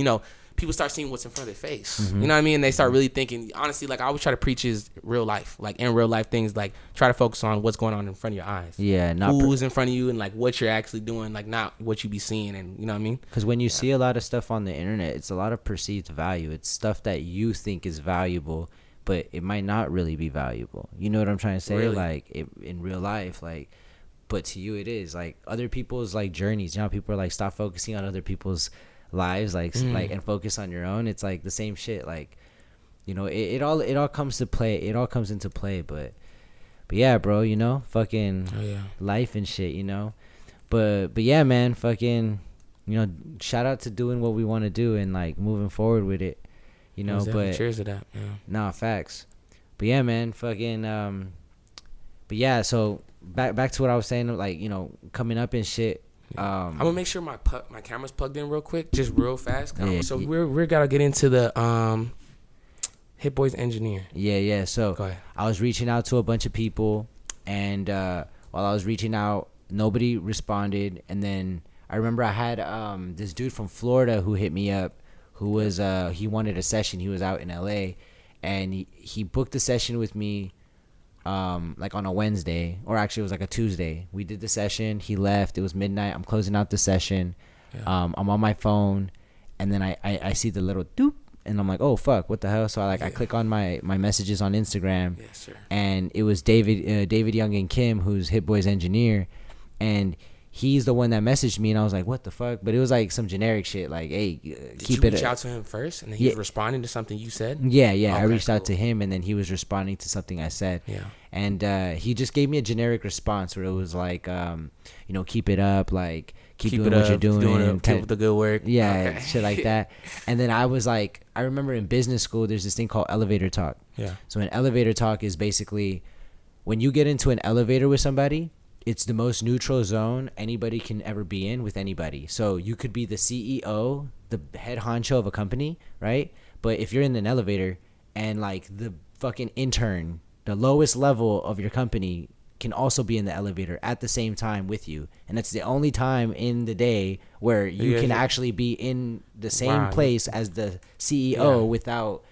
people start seeing what's in front of their face. Mm-hmm. You know what I mean? And they start really thinking. Honestly, like I always try to preach is real life, like in real life things. Like try to focus on what's going on in front of your eyes. Yeah, not who's in front of you and like what you're actually doing, like not what you be seeing. And you know what I mean? Because when you see a lot of stuff on the internet, it's a lot of perceived value. It's stuff that you think is valuable, but it might not really be valuable. You know what I'm trying to say? Really? Like in real life, like, but to you it is. Like other people's like journeys. People are like, stop focusing on other people's lives, like and focus on your own. It's like the same shit. Like, it all comes to play. It all comes into play. But yeah, bro. Fucking life and shit. But yeah, man. Fucking, shout out to doing what we want to do and like moving forward with it. But cheers to that. Yeah. Nah, facts. But yeah, man, fucking but yeah, so back to what I was saying, like, coming up and shit. Yeah. I'm gonna make sure my camera's plugged in real quick, just real fast. So we're gotta get into the Hitboy's engineer. Yeah. So I was reaching out to a bunch of people, and a while I was reaching out. Nobody responded. And then I remember I had this dude from Florida who hit me up, who was he wanted a session. He was out in LA, and he booked a session with me like on a Wednesday, or actually it was like a Tuesday. We did the session. He left. It was midnight. I'm closing out the session. I'm on my phone, and then I see the little doop, and I'm like, oh fuck, what the hell? So I click on my messages on Instagram, yes, sir. And it was David Young and Kim, who's Hitboy's engineer, and he's the one that messaged me, and I was like, what the fuck? But it was like some generic shit, like, hey, keep it. Did you reach out to him first, and then he was responding to something you said? Yeah. Okay, I reached out to him, and then he was responding to something I said. Yeah. And he just gave me a generic response where it was like, keep it up, like, keep doing what you're doing. Keep up the good work. Yeah, shit like that. And then I was like, I remember in business school, there's this thing called elevator talk. Yeah. So an elevator talk is basically when you get into an elevator with somebody, it's the most neutral zone anybody can ever be in with anybody. So you could be the CEO, the head honcho of a company, right? But if you're in an elevator and like the fucking intern, the lowest level of your company can also be in the elevator at the same time with you. And that's the only time in the day where you can actually be in the same place as the CEO without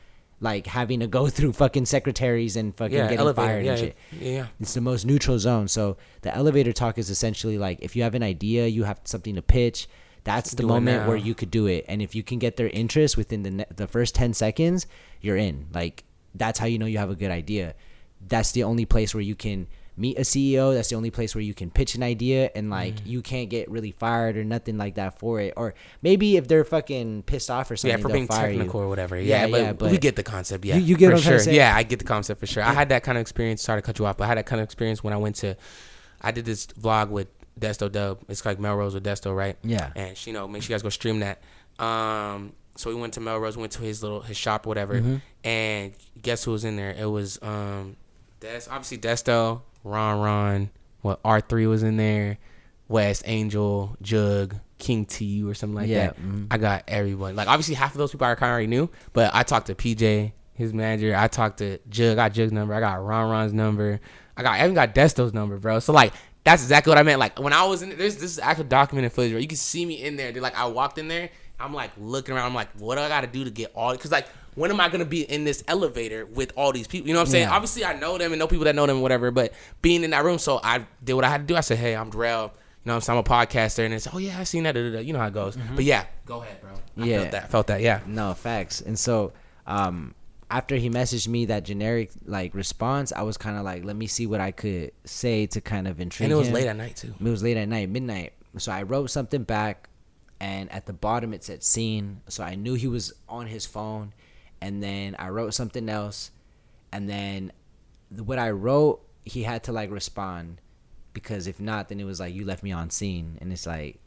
like having to go through fucking secretaries and fucking getting fired and shit. Yeah. It's the most neutral zone. So the elevator talk is essentially like if you have an idea, you have something to pitch, that's the moment where you could do it. And if you can get their interest within the first 10 seconds, you're in. Like that's how you know you have a good idea. That's the only place where you can meet a CEO. That's the only place where you can pitch an idea, and like you can't get really fired or nothing like that for it. Or maybe if they're fucking pissed off or something, for being technical or whatever. But we get the concept. Yeah, you get what I'm trying to say? Yeah, I get the concept for sure. Yeah. I had that kind of experience. Sorry to cut you off, but I had that kind of experience when I did this vlog with Desto Dub. It's like Melrose with Desto, right? Yeah. And make sure you guys go stream that. So we went to Melrose, went to his shop or whatever, and guess who was in there? It was obviously Desto, Ron, R3 was in there, West, Angel, Jug, King T or something like that. I got everyone. Like obviously half of those people I kind of already knew, but I talked to PJ, his manager. I talked to Jug. I got Jug's number. I got Ron's number. I even got Desto's number, bro. So like that's exactly what I meant. Like when I was in there, this is actual documented footage where you can see me in there. Dude, like I walked in there. I'm like looking around. I'm like, what do I got to do to get all? Because like, when am I gonna be in this elevator with all these people? You know what I'm saying? Yeah. Obviously, I know them and know people that know them, whatever. But being in that room, so I did what I had to do. I said, hey, I'm Darrell. You know what I'm saying? I'm a podcaster, and it's oh yeah, I seen that. You know how it goes. But yeah, go ahead, bro. I felt that. Yeah. No facts. And so, after he messaged me that generic like response, I was kind of like, let me see what I could say to kind of intrigue him. And it was late at night too. It was late at night, midnight. So I wrote something back. And at the bottom it said seen, so I knew he was on his phone. And then I wrote something else, and then what I wrote, he had to like respond, because if not, then it was like you left me on scene, and it's like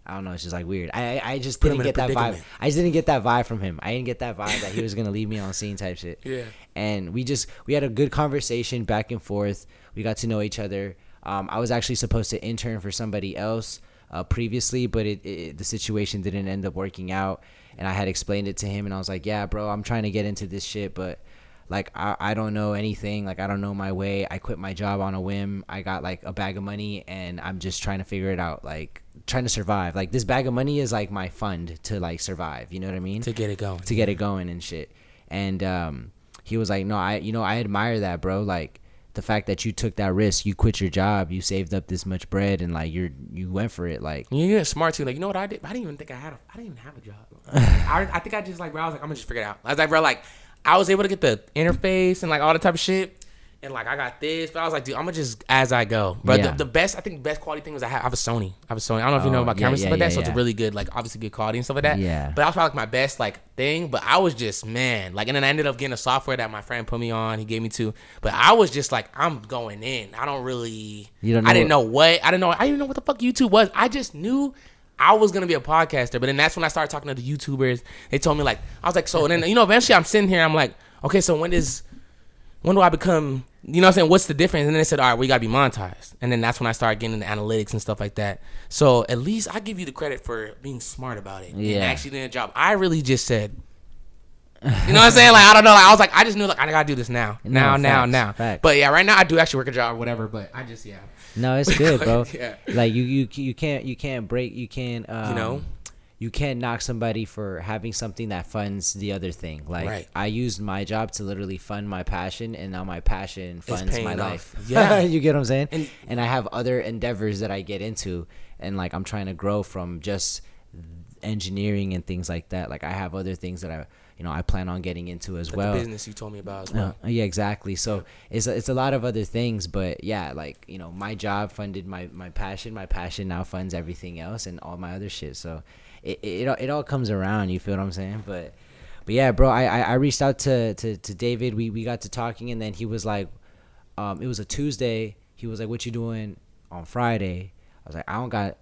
I don't know, it's just like weird. I just didn't get that vibe. I just didn't get that vibe from him. I didn't get that vibe that he was gonna leave me on scene type shit. Yeah. And we had a good conversation back and forth. We got to know each other. I was actually supposed to intern for somebody else previously, but the situation didn't end up working out, and I had explained it to him, and I was like, yeah bro, I'm trying to get into this shit, but like I don't know anything, like I don't know my way. I quit my job on a whim. I got like a bag of money, and I'm just trying to figure it out, like trying to survive. Like this bag of money is like my fund to like survive, you know what I mean, to get it going and shit. And he was like, no, I admire that, bro. Like the fact that you took that risk, you quit your job, you saved up this much bread, and like you went for it. Like you're smart too. Like, you know what I did? I didn't even think I didn't even have a job. I think I just like, bro, I was like, I'm gonna just figure it out. I was like, bro, like I was able to get the interface and like all the type of shit, and like I got this, but I was like, dude, I'm gonna just as I go. But the best quality thing was I have a Sony. I don't know if you know about cameras and stuff like that, so it's really good, like obviously good quality and stuff like that. Yeah. But that was probably like my best like thing. But I was just and then I ended up getting a software that my friend put me on. He gave me two. But I was just like, I'm going in. I didn't know what the fuck YouTube was. I just knew I was gonna be a podcaster. But then that's when I started talking to the YouTubers. They told me like, I was like, so, and then eventually I'm sitting here, I'm like, okay, so when do I become, you know what I'm saying, what's the difference? And then they said, all right, we got to be monetized. And then that's when I started getting into analytics and stuff like that. So at least I give you the credit for being smart about it. And actually doing a job. I really just said, You know what I'm saying? Like, I don't know. Like, I was like, I just knew, like, I gotta do this now. Now. Facts. But yeah, right now I do actually work a job or whatever. But I just, yeah. No, it's good, bro. Yeah. Like you can't break, you can't you can't knock somebody for having something that funds the other thing. Like Right. I used my job to literally fund my passion, and now my passion funds my life. Yeah. You get what I'm saying? And I have other endeavors that I get into, and like I'm trying to grow from just engineering and things like that. Like I have other things that I plan on getting into as well. The business you told me about as well. Yeah, exactly. So it's a lot of other things, but yeah, like my job funded my passion. My passion now funds everything else and all my other shit. So it all comes around. You feel what I'm saying? But yeah, bro, I reached out to David. We got to talking, and then he was like, it was a Tuesday. He was like, "What you doing on Friday?" I was like, "I don't got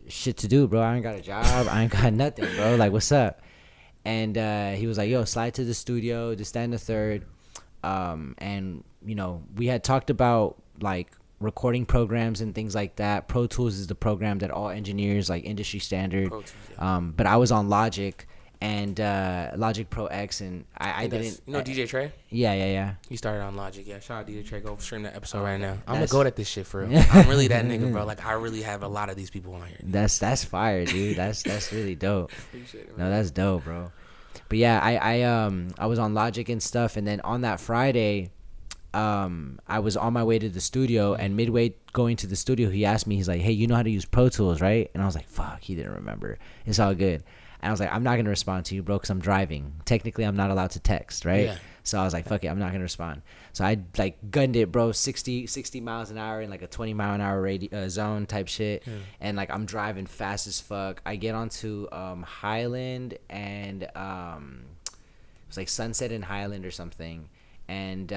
shit to do, bro. I ain't got a job. I ain't got nothing, bro. Like, what's up?" And he was like, "Yo, slide to the studio, just stand the third." And we had talked about like recording programs and things like that. Pro Tools is the program that all engineers, like industry standard. Pro Tools, yeah. But I was on Logic and Logic Pro X, and I didn't. DJ Trey? Yeah. He started on Logic. Yeah, shout out DJ Trey. Go stream that episode right now. I'm gonna go at this shit for real. I'm really that nigga, bro. Like I really have a lot of these people on here. That's fire, dude. That's really dope. Appreciate it, No, that's dope, bro. But yeah, I was on Logic and stuff, and then on that Friday, I was on my way to the studio, and midway going to the studio, he asked me, he's like, "Hey, you know how to use Pro Tools, right?" And I was like, "Fuck, he didn't remember. It's all good." And I was like, "I'm not gonna respond to you, bro, because I'm driving. Technically, I'm not allowed to text, right?" Yeah. So I was like, "Fuck it, I'm not gonna respond." So I like gunned it, bro, 60 miles an hour in like a 20-mile-an-hour zone type shit, and like I'm driving fast as fuck. I get onto Highland and it was like Sunset and Highland or something, and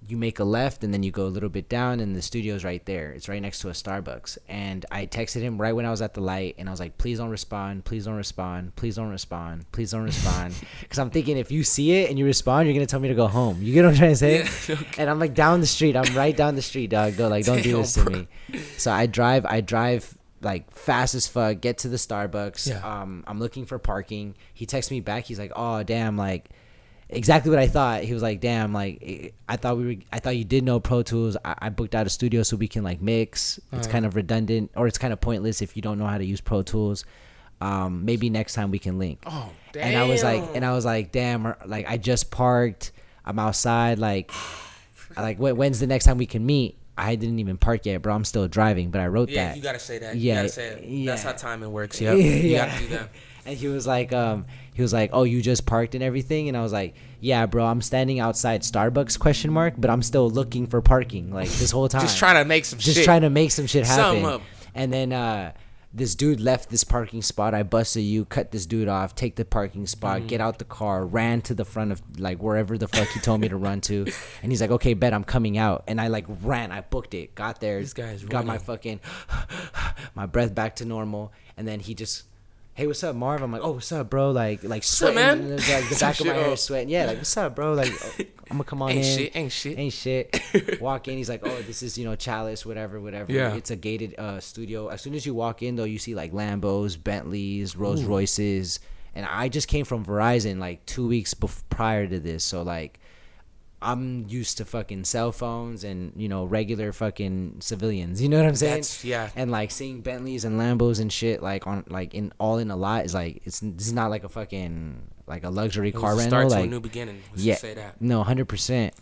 you make a left and then you go a little bit down, and the studio's right there. It's right next to a Starbucks. And I texted him right when I was at the light, and I was like, "Please don't respond, please don't respond, please don't respond, please don't respond." Because I'm thinking, if you see it and you respond, you're gonna tell me to go home. You get what I'm trying to say? Yeah, okay. And I'm like down the street. I'm right down the street, dog. Don't do this to me. So I drive like fast as fuck, get to the Starbucks. Yeah. I'm looking for parking. He texts me back. He's like, "Oh damn, like exactly what I thought." He was like, "Damn, like I thought you did know Pro Tools. I booked out a studio so we can like mix. It's kind of redundant, or it's kind of pointless if you don't know how to use Pro Tools. Maybe next time we can link." Oh, damn. And I was like, "Damn, like I just parked. I'm outside. Like when's the next time we can meet?" I didn't even park yet, bro. I'm still driving, but I wrote that. Yeah, you gotta say that. Yeah, you gotta say it. yeah. That's how timing works. Yep. You gotta do that. And he was like, "Oh, you just parked and everything?" And I was like, "Yeah, bro, I'm standing outside Starbucks ? But I'm still looking for parking like this whole time. Just trying to make some shit happen." And then this dude left this parking spot. I busted you, cut this dude off, take the parking spot, get out the car, ran to the front of like wherever the fuck he told me to run to. And he's like, "Okay, bet, I'm coming out." And I like ran, I booked it, got there, This guy's got running. my fucking my breath back to normal. And then he just, "Hey, what's up, Marv?" I'm like, "Oh, what's up, bro?" Like sweating, man? like the back of my hair is sweating. Yeah, like, "What's up, bro?" Like, I'm gonna come on in. Ain't shit. Walk in. He's like, "Oh, this is Chalice, whatever." Yeah. It's a gated studio. As soon as you walk in, though, you see like Lambos, Bentleys, Rolls Royces, and I just came from Verizon like 2 weeks prior to this, so like I'm used to fucking cell phones and regular fucking civilians. You know what I'm saying? Yeah. And like seeing Bentleys and Lambos and shit like on like in a lot is like this is not like a fucking like a luxury car rental. Start to like a new beginning. yeah, say that. no, 100%.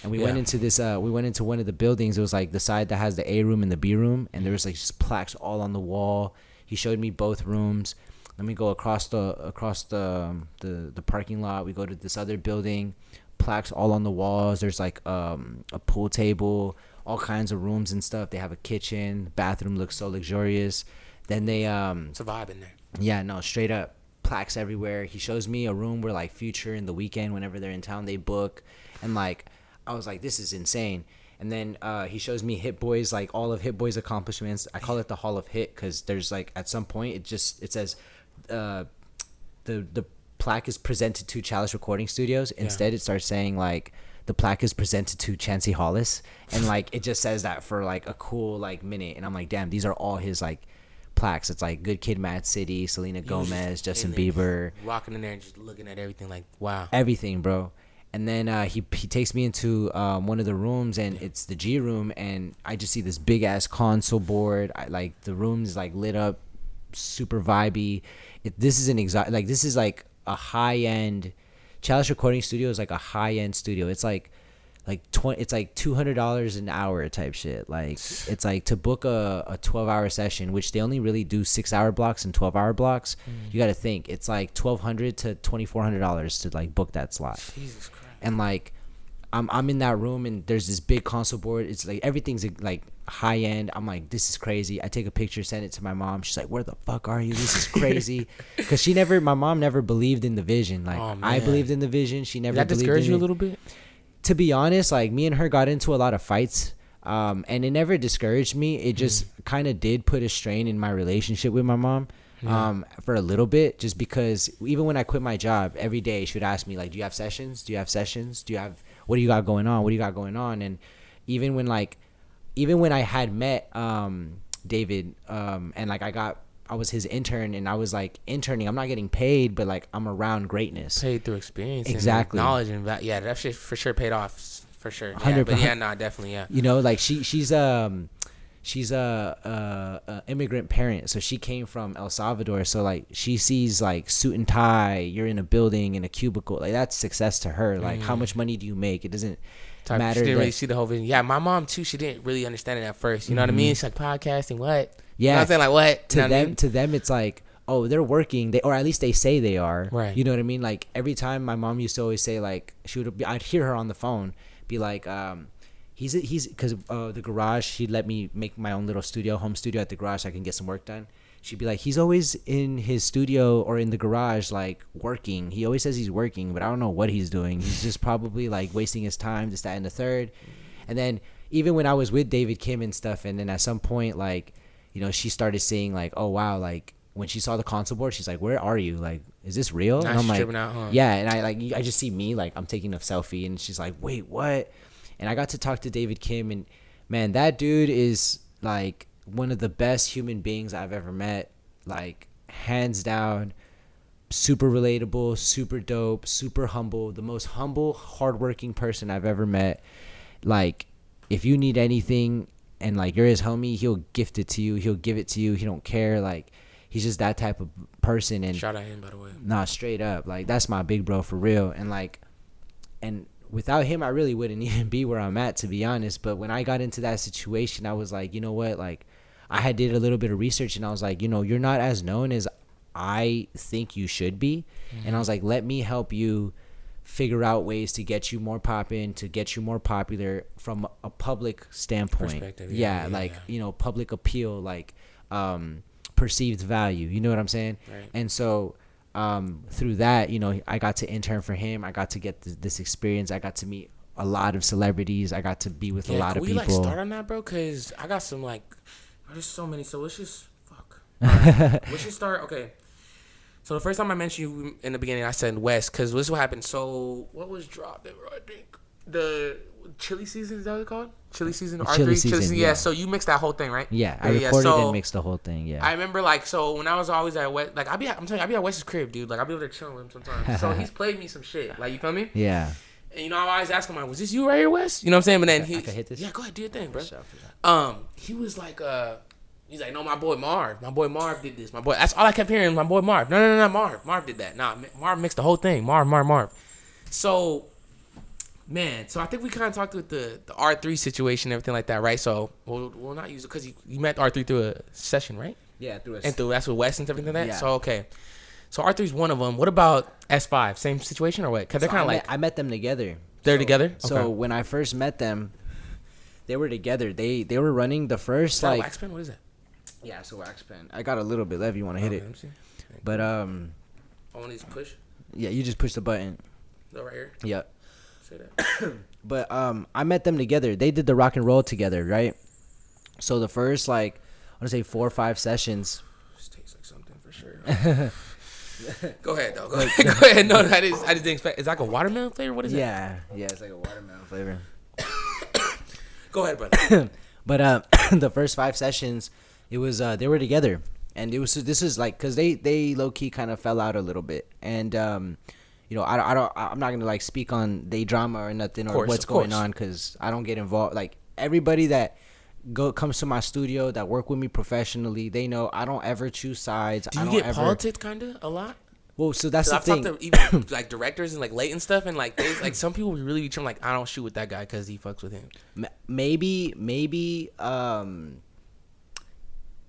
And we went into this. We went into one of the buildings. It was like the side that has the A room and the B room, and there was like just plaques all on the wall. He showed me both rooms. Then we go across the parking lot. We go to this other building. Plaques all on the walls. There's like a pool table, all kinds of rooms and stuff. They have a kitchen. Bathroom looks so luxurious. Then they it's a vibe in there. Yeah, no, straight up plaques everywhere. He shows me a room where like Future in the weekend, whenever they're in town, they book, and like I was like, this is insane. And then he shows me hitboy's, like all of hitboy's accomplishments. I call it the Hall of Hit because there's like at some point it says the plaque is presented to Chalice Recording Studios. Instead, it starts saying like the plaque is presented to Chancey Hollis, and like it just says that for like a cool like minute. And I'm like, damn, these are all his like plaques. It's like Good Kid, Mad City, Selena Gomez, Justin Bieber, walking in there and just looking at everything like wow, everything, bro. And then he takes me into one of the rooms, and it's the G room, and I just see this big ass console board. Like the room's like lit up, super vibey. This is this is like a high end. Chalice Recording Studio is like a high end studio. It's like it's like $200 an hour type shit. Like it's like to book a 12-hour session, which they only really do 6-hour blocks and 12-hour blocks. You got to think it's like $1,200 to $2,400 to like book that slot. Jesus Christ. And like I'm in that room, and there's this big console board. It's like everything's like high end. I'm like, this is crazy. I take a picture, send it to my mom. She's like, where the fuck are you? This is crazy. Because my mom never believed in the vision. Like I believed in the vision. She never believed in it. That discouraged you a little bit? To be honest, like me and her got into a lot of fights, and it never discouraged me. It just kind of did put a strain in my relationship with my mom. For a little bit, just because even when I quit my job, every day she would ask me like, do you have sessions? Do you have sessions? What do you got going on? What do you got going on? And even when I had met David, and like I was his intern, and I was like interning. I'm not getting paid, but like I'm around greatness. Paid through experience, exactly. And knowledge and yeah, that shit for sure paid off for sure. Yeah, but yeah, nah, definitely, yeah. You know, like she's a immigrant parent, so she came from El Salvador. So like she sees like suit and tie, you're in a building in a cubicle, like that's success to her. Like how much money do you make? It doesn't matter. She didn't really see the whole vision. Yeah, my mom too. She didn't really understand it at first. You know what I mean? She's like, podcasting, what? Yeah, you know what I'm saying, like what? To them, it's like, oh, they're working. Or at least they say they are. Right. You know what I mean? Like every time my mom used to always say like I'd hear her on the phone be like, he's because the garage, she'd let me make my own little home studio at the garage so I can get some work done. She'd be like, he's always in his studio or in the garage like working. He always says he's working, but I don't know what he's doing. He's just probably like wasting his time, this, that, and the third. And then even when I was with David Kim and stuff, and then at some point like, you know, she started seeing like, oh wow, like when she saw the console board, she's like, where are you? Like, is this real? And I'm like, out, huh? Yeah. And I just see me, like I'm taking a selfie, and she's like, wait, what? And I got to talk to David Kim, and man, that dude is like one of the best human beings I've ever met. Like hands down, super relatable, super dope, super humble, the most humble, hardworking person I've ever met. Like if you need anything and like you're his homie, he'll gift it to you. He'll give it to you. He don't care. Like he's just that type of person. And shout out him, by the way. Nah, straight up. Like that's my big bro for real. And like, and without him, I really wouldn't even be where I'm at, to be honest. But when I got into that situation, I was like, you know what? Like I did a little bit of research, and I was like, you know, you're not as known as I think you should be. And I was like, let me help you figure out ways to get you more poppin', to get you more popular from a public standpoint. Yeah, you know, public appeal, like perceived value. You know what I'm saying? Right. And so through that, you know, I got to intern for him. I got to get this experience. I got to meet a lot of celebrities. I got to be with a lot of people. Can we like start on that, bro? Because I got some like, there's so many. So let's just we should start. Okay. So the first time I mentioned you in the beginning, I said West, because this is what happened. So what was dropped? I think the chili season, is that what it's called? Chili season? Chili season, yeah. So you mixed that whole thing, right? Yeah, I recorded and mixed the whole thing, yeah. I remember, like, so when I was always at West, like, I'm telling you, I be at West's crib, dude. Like, I'll be over there chilling with him sometimes. So he's played me some shit. Like, you feel me? Yeah. And, you know, I always ask him, like, was this you right here, West? You know what I'm saying? But then I can hit this? Yeah, go ahead, do your thing, bro. He was like, he's like, no, my boy Marv. My boy Marv did this. My boy, that's all I kept hearing. My boy Marv. No, Marv. Marv did that. Nah, Marv mixed the whole thing. Marv. So, man, so I think we kind of talked with the R3 situation and everything like that, right? So, we'll not use it because you met R3 through a session, right? Yeah, through a session. And that's with West and everything like that? Yeah. So, okay. So, R3's one of them. What about S5? Same situation or what? Because they're kind of like... I met them together. They're together? Okay. So, when I first met them, they were together. They were running the first, is that like... wax pen? What is that? Yeah, so wax pen. I got a little bit left. You want to hit it? But I want to push. Yeah, you just push the button. No, right here. Yep. Say that. But I met them together. They did the rock and roll together, right? So the first I want to say 4 or 5 sessions. This tastes like something for sure. Go ahead though. Go ahead. No, I just didn't expect. Is that like a watermelon flavor? What is it? Yeah, it's like a watermelon flavor. Go ahead, brother. But the first 5 sessions, it was they were together, And this is like, cause they low key kind of fell out a little bit, and you know, I'm not gonna like speak on they drama or nothing or what's going on, cause I don't get involved. Like everybody that comes to my studio that work with me professionally, they know I don't ever choose sides. Do you get politics kind of a lot? Well, so that's the thing. I've talked to even like directors and like late and stuff, and like like some people really be like, I don't shoot with that guy because he fucks with him. Maybe.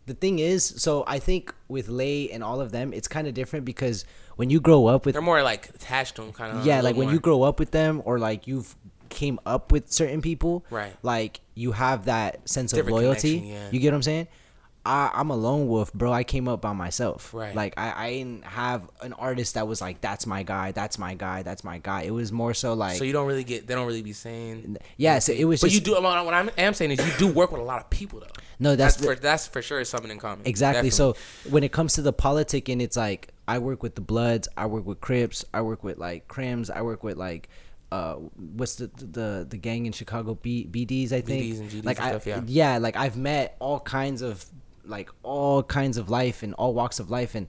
The thing is, so I think with Lay and all of them, it's kind of different because when you grow up with, they're more like attached to them, kind of. Yeah, like when you grow up with them, or like you've came up with certain people, right? Like you have that sense of loyalty. Yeah. You get what I'm saying? I'm a lone wolf, bro. I came up by myself. Right. Like I didn't have an artist that was like, that's my guy, that's my guy, that's my guy. It was more so like. So you don't really get. They don't really be saying. Yeah. So it was. But you do. What I am saying is you do work with a lot of people though. No, that's for sure something in common. Exactly. Definitely. So when it comes to the politicking, it's like I work with the Bloods, I work with Crips, I work with like Crims, I work with like. What's the gang in Chicago? BDs, I think. BDs and GDs like and stuff, yeah. Like I've met all kinds of life and all walks of life, and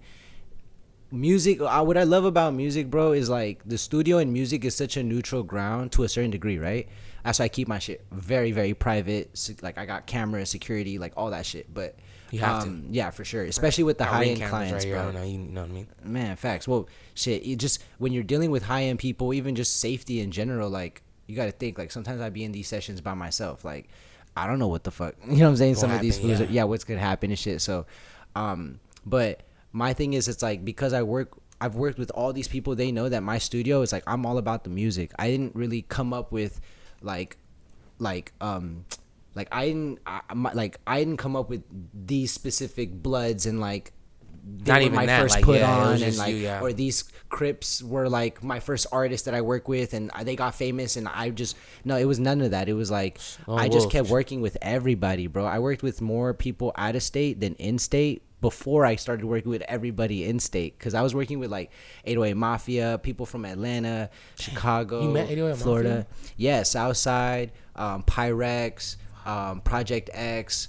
music. What I love about music, bro, is like the studio and music is such a neutral ground to a certain degree, right? That's why I keep my shit very, very private. Like I got camera, security, like all that shit. But you have to, yeah, for sure. Especially with the high end clients, right, bro. Now, you know what I mean? Man, facts. Well, shit. You just when you're dealing with high end people, even just safety in general, like you got to think. Like sometimes I be in these sessions by myself, like. I don't know what the fuck, you know what I'm saying? Some of these foods, what's gonna happen and shit. So, but my thing is, it's like because I've worked with all these people. They know that my studio is like I'm all about the music. I didn't really come up with, I didn't come up with these specific Bloods and like. Not even my that, first like, put on and like, you, or these Crips were like my first artists that I work with, and they got famous, and I just it was none of that. It was like I just kept working with everybody, bro. I worked with more people out of state than in state before I started working with everybody in state, because I was working with like 808 Mafia, people from Atlanta, Chicago, you met 808 Florida, Mafia? Yeah, Southside, Pyrex, Project X,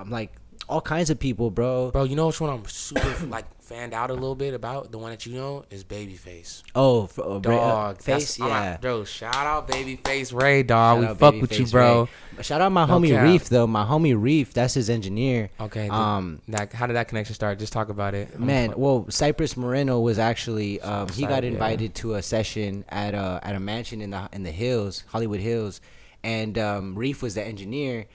like. All kinds of people, bro. Bro, you know which one I'm super like fanned out a little bit about? The one that you know is BabyFace. Oh, dog, Face, yeah. Bro, shout out BabyFaceRay, dog. We fuck with you, bro. Shout out my homie Reef, though. My homie Reef, that's his engineer. Okay. How did that connection start? Just talk about it. Man, well, Cypress Moreno was actually he got invited to a session at a mansion in the hills, Hollywood Hills, and Reef was the engineer.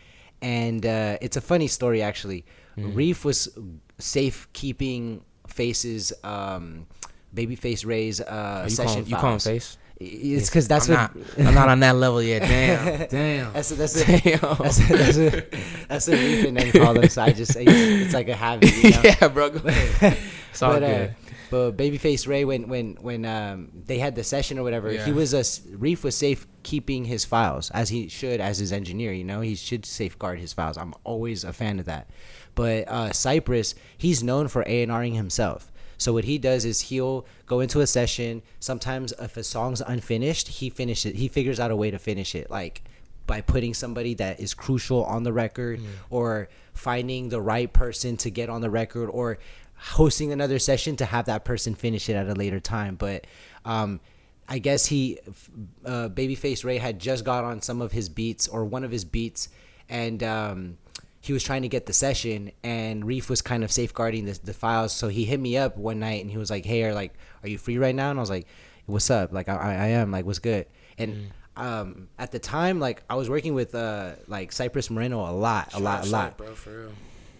And it's a funny story, actually. Reef was safekeeping Face's BabyFaceRay's session files. You call him Face? It's because that's I'm not on that level yet. Damn. That's what Reef and them call him. So I just it's like a habit. You know? Yeah, bro. Go ahead. It's all good. But BabyFaceRay, when they had the session or whatever, Reef was safe keeping his files as he should as his engineer. You know, he should safeguard his files. I'm always a fan of that. But Cypress, he's known for A&Ring himself. So what he does is he'll go into a session. Sometimes if a song's unfinished, he figures out a way to finish it, like by putting somebody that is crucial on the record, or finding the right person to get on the record, or hosting another session to have that person finish it at a later time. But I guess BabyFaceRay had just got on some of his beats, or one of his beats, and he was trying to get the session, and Reef was kind of safeguarding the files. So he hit me up one night and he was like, hey, are you free right now? And I was like, what's up? Like I am, like, what's good? And at the time, like I was working with like Cypress Moreno a lot. Bro, for real.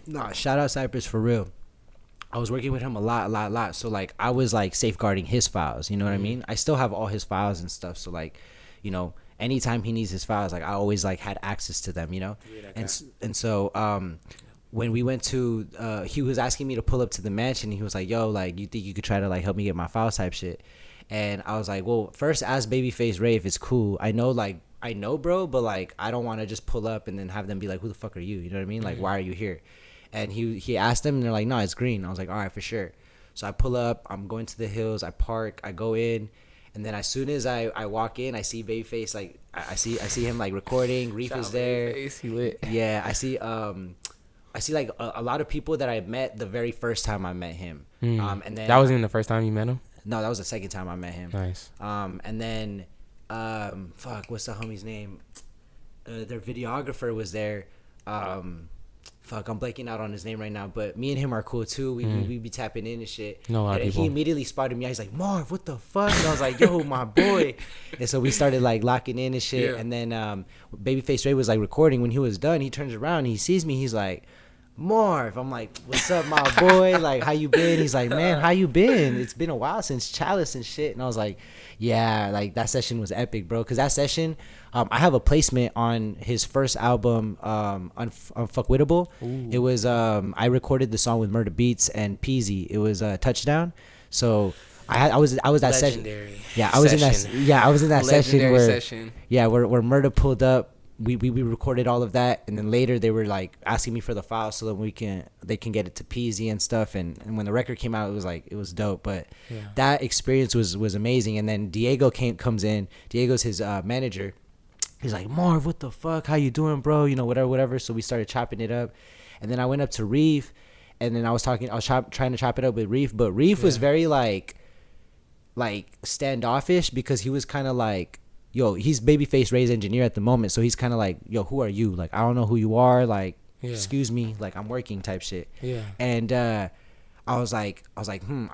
No, shout out Cypress for real. I was working with him a lot. So like I was like safeguarding his files, you know what I mean? I still have all his files and stuff. So like, you know, anytime he needs his files, like I always like had access to them, you know? And so when we went to he was asking me to pull up to the mansion. He was like, yo, like you think you could try to like help me get my files type shit? And I was like, well, first ask BabyFaceRay if it's cool. I know, bro, but like I don't want to just pull up and then have them be like, who the fuck are you? You know what I mean? Like, why are you here? And he asked them, and they're like, no, it's green. I was like, all right, for sure. So I pull up, I'm going to the hills, I park, I go in, and then as soon as I walk in, I see Babyface, like I see him like recording. Reef is there. Babyface, he lit. Yeah, I see I see like a lot of people that I met the very first time I met him. And then that wasn't even the first time you met him. No, that was the second time I met him. Nice. And then what's the homie's name? Their videographer was there. I'm blanking out on his name right now, but me and him are cool too. We be tapping in and shit. No, a lot of people. He immediately spotted me. He's like, Marv, what the fuck? And I was like, yo, my boy. And so we started like locking in and shit. Yeah. And then BabyFaceRay was like recording. When he was done, he turns around and he sees me. He's like, Marv. I'm like, what's up, my boy? Like, how you been? He's like, man, how you been? It's been a while since Chalice and shit. And I was like, yeah, like that session was epic, bro. Because that session, I have a placement on his first album, Unfuckwittable. It was I recorded the song with Murder Beats and Peasy. It was Touchdown. So I was that session. Yeah, I was in that session where Murder pulled up. We recorded all of that, and then later they were like asking me for the file so that they can get it to Peasy and stuff. And when the record came out, it was dope. But that experience was amazing. And then Diego comes in. Diego's his manager. He's like, Marv, what the fuck? How you doing, bro? You know, whatever. So we started chopping it up, and then I went up to Reef, and then I was trying to chop it up with Reef, but Reef was very like standoffish because he was kind of like, yo, he's BabyFaceRay's engineer at the moment, so he's kind of like, yo, who are you? Like, I don't know who you are. Like, excuse me, like I'm working type shit. Yeah. And I was like, I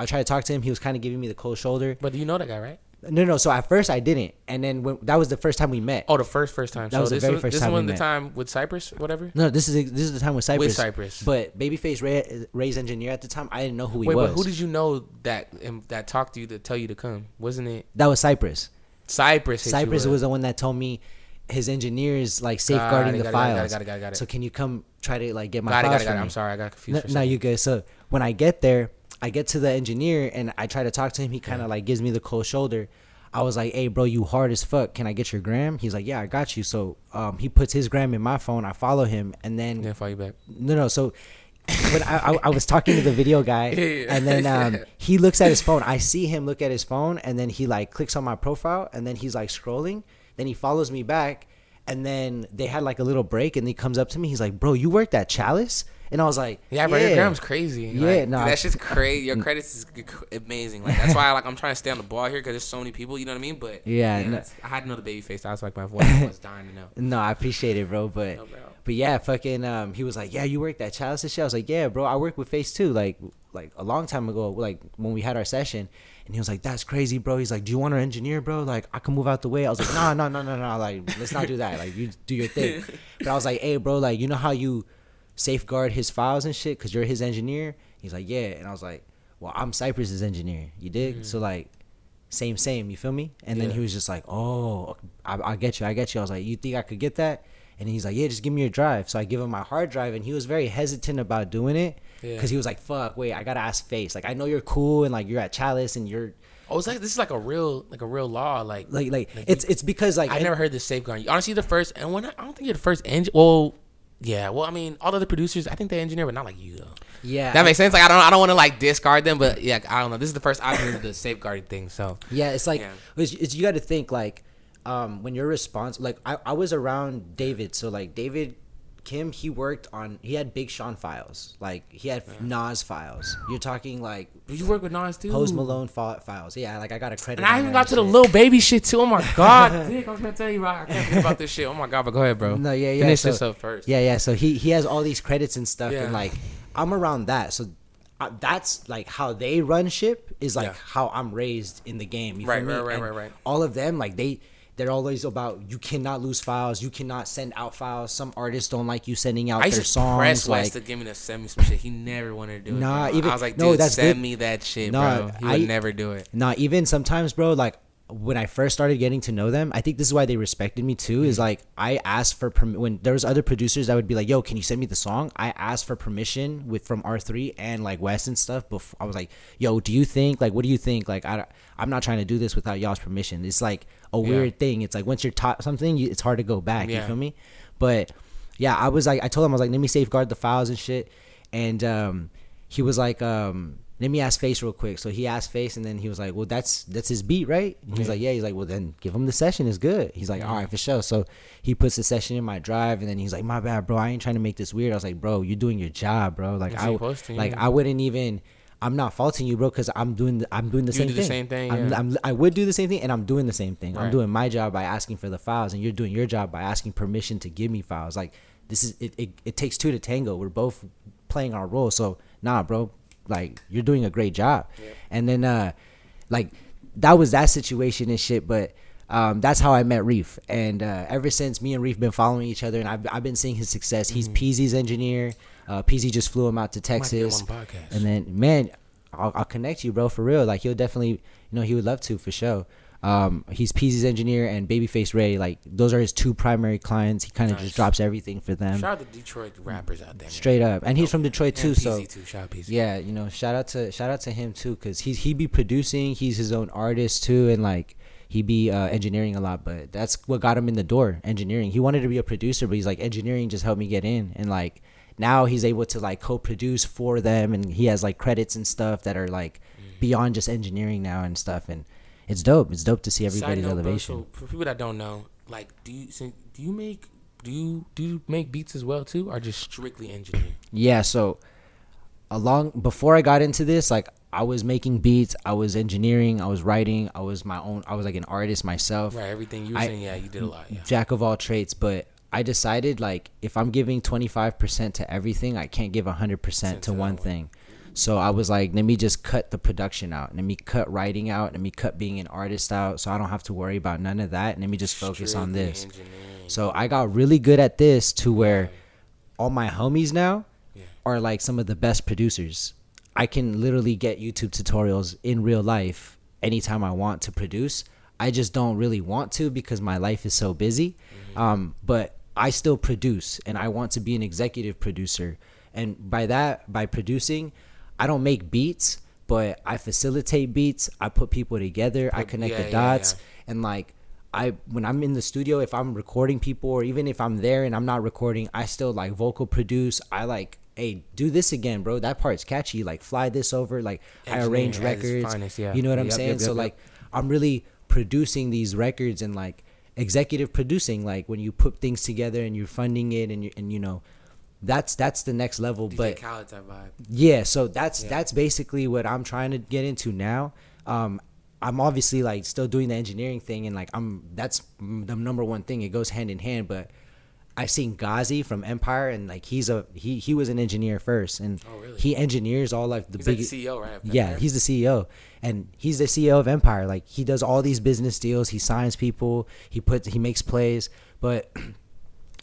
tried to talk to him. He was kind of giving me the cold shoulder. But do you know that guy, right? No. So at first I didn't, and then that was the first time we met. Oh, the first time. That was the very first time we met. This one the time with Cypress, whatever. No, this is the time with Cypress. With Cypress. But BabyFaceRay's engineer at the time, I didn't know who he was. Wait, but who did you know that talked to you to tell you to come? Wasn't it? That was Cypress. Cypress was the one that told me his engineer is like safeguarding the files. Got it. So can you come try to like get my files from me? I'm sorry, I got confused. No, you good. So when I get there, I get to the engineer and I try to talk to him. He kind of like gives me the cold shoulder. I was like, hey, bro, you hard as fuck. Can I get your gram? He's like, yeah, I got you. So he puts his gram in my phone. I follow him, and then yeah, follow you back. No. So when I was talking to the video guy, and then he looks at his phone. I see him look at his phone, and then he like clicks on my profile, and then he's like scrolling. Then he follows me back, and then they had like a little break, and he comes up to me. He's like, bro, you worked at Chalice? And I was like, yeah, bro, your gram's crazy. Yeah, like, no, that shit's crazy. Your credits is amazing. Like that's why I'm trying to stay on the ball here because there's so many people. You know what I mean? But yeah, I had to know the Babyface. I was like, my voice was dying to know. No, I appreciate it, bro. But yeah, fucking he was like, yeah, you worked at Chalice and shit. I was like, yeah, bro, I worked with Face too. Like a long time ago, like when we had our session. And he was like, that's crazy, bro. He's like, do you want our engineer, bro? Like, I can move out the way. I was like, no. Like, let's not do that. Like, you do your thing. But I was like, hey, bro, like, you know how you safeguard his files and shit because you're his engineer? He's like, yeah. And I was like, well, I'm Cypress's engineer. You dig? Mm-hmm. So, like, same. You feel me? And then he was just like, oh, I get you. I was like, you think I could get that? And he's like, yeah, just give me your drive. So I give him my hard drive, and he was very hesitant about doing it because he was like, fuck, wait, I gotta ask Face. Like, I know you're cool and like you're at Chalice and you're. Oh, it's like this is like a real law. Like it's because like I never heard this safeguard. Honestly, the first and when I don't think you're the first engine. Well, yeah. Well, I mean, all the other producers, I think they engineer, but not like you though. Yeah, that makes sense. Like I don't want to like discard them, but yeah, I don't know. This is the first I've heard of the safeguarding thing. So yeah, it's like it's you got to think like. When you're responsible, like I was around David, so like David Kim, he had Big Sean files, like he had Nas files. You're talking like you work with Nas too, Post Malone files. Yeah, like I got a credit. And I even got to the Lil Baby shit too. Oh my god, Dick, I was gonna tell you, I can't forget about this shit. Oh my god, but go ahead, bro. No, yeah. Finish this up first. Yeah. So he has all these credits and stuff, and like I'm around that, so. That's like how they run ship is like how I'm raised in the game. You feel me? Right. All of them, like they're always about you cannot lose files, you cannot send out files. Some artists don't like you sending out their songs. I used to press West to give me to send me some shit. He never wanted to do it. Nah, even I was like, dude, send me that shit, bro. He would never do it. Nah, even sometimes, bro, like when I first started getting to know them, I think this is why they respected me too. Is like I asked for when there was other producers that would be like, "Yo, can you send me the song?" I asked for permission from R3 and like West and stuff. Before I was like, "Yo, do you think like what do you think? Like I'm not trying to do this without y'all's permission." It's like a weird thing. It's like once you're taught something, it's hard to go back. You feel me? But yeah, I was like, I told him I was like, let me safeguard the files and shit, and he was like, let me ask Face real quick. So he asked Face, and then he was like, well, that's his beat, right? And he's like, yeah. He's like, well, then give him the session. It's good. He's like, all right, for sure. So he puts the session in my drive, and then he's like, my bad, bro. I ain't trying to make this weird. I was like, bro, you're doing your job, bro. Like, I wouldn't even. I'm not faulting you, bro, because I'm doing the same thing. I would do the same thing, and I'm doing the same thing. Right. I'm doing my job by asking for the files, and you're doing your job by asking permission to give me files. Like, this is it takes two to tango. We're both playing our role. So nah, bro. Like, you're doing a great job. Yeah. And then like that was that situation and shit, but that's how I met Reef. And ever since, me and Reef been following each other, and I've been seeing his success. He's Peasy's engineer. Peasy just flew him out to Texas. And then, man, I'll connect you, bro, for real. Like, he'll definitely, he would love to, for sure. He's Peasy's engineer and BabyFaceRay. Like, those are his two primary clients. He kind of just drops everything for them. Shout out to Detroit rappers out there, man. Straight up. And he's from Detroit too. So too. Shout out Peasy. Yeah, shout out to him too, because he be producing. He's his own artist too, and like he be engineering a lot. But that's what got him in the door, engineering. He wanted to be a producer, but he's like, engineering just helped me get in. And like, now he's able to like co-produce for them, and he has like credits and stuff that are like beyond just engineering now and stuff. And it's dope. It's dope to see everybody's elevation. Bro, so for people that don't know, like, do you make beats as well too, or just strictly engineering? Yeah. So before I got into this, like, I was making beats, I was engineering, I was writing, I was like an artist myself. Right. Everything you were saying, yeah, you did a lot. Yeah. Jack of all trades, but I decided, like, if I'm giving 25% to everything, I can't give 100% to one thing. So I was like, let me just cut the production out. Let me cut writing out. Let me cut being an artist out, so I don't have to worry about none of that. And let me just focus on this. So I got really good at this to where all my homies now are like some of the best producers. I can literally get YouTube tutorials in real life anytime I want to produce. I just don't really want to because my life is so busy. But I still produce, and I want to be an executive producer. And by producing, I don't make beats, but I facilitate beats. I put people together. I connect the dots. And like, when I'm in the studio, if I'm recording people, or even if I'm there and I'm not recording, I still like vocal produce. I like, hey, do this again, bro. That part's catchy. Like, fly this over. Like, I arrange records. Finest, you know what I'm saying? So like, I'm really producing these records and like executive producing. Like, when you put things together and you're funding it, and you know, that's the next level. DJ but Khaled type vibe. Yeah, so that's basically what I'm trying to get into now. I'm obviously like still doing the engineering thing, and like that's the number one thing. It goes hand in hand. But I've seen Ghazi from Empire, and like he was an engineer first, and he engineers all like the big. He's like the CEO, right? Yeah, he's the CEO, and he's the CEO of Empire. Like, he does all these business deals. He signs people. He makes plays, but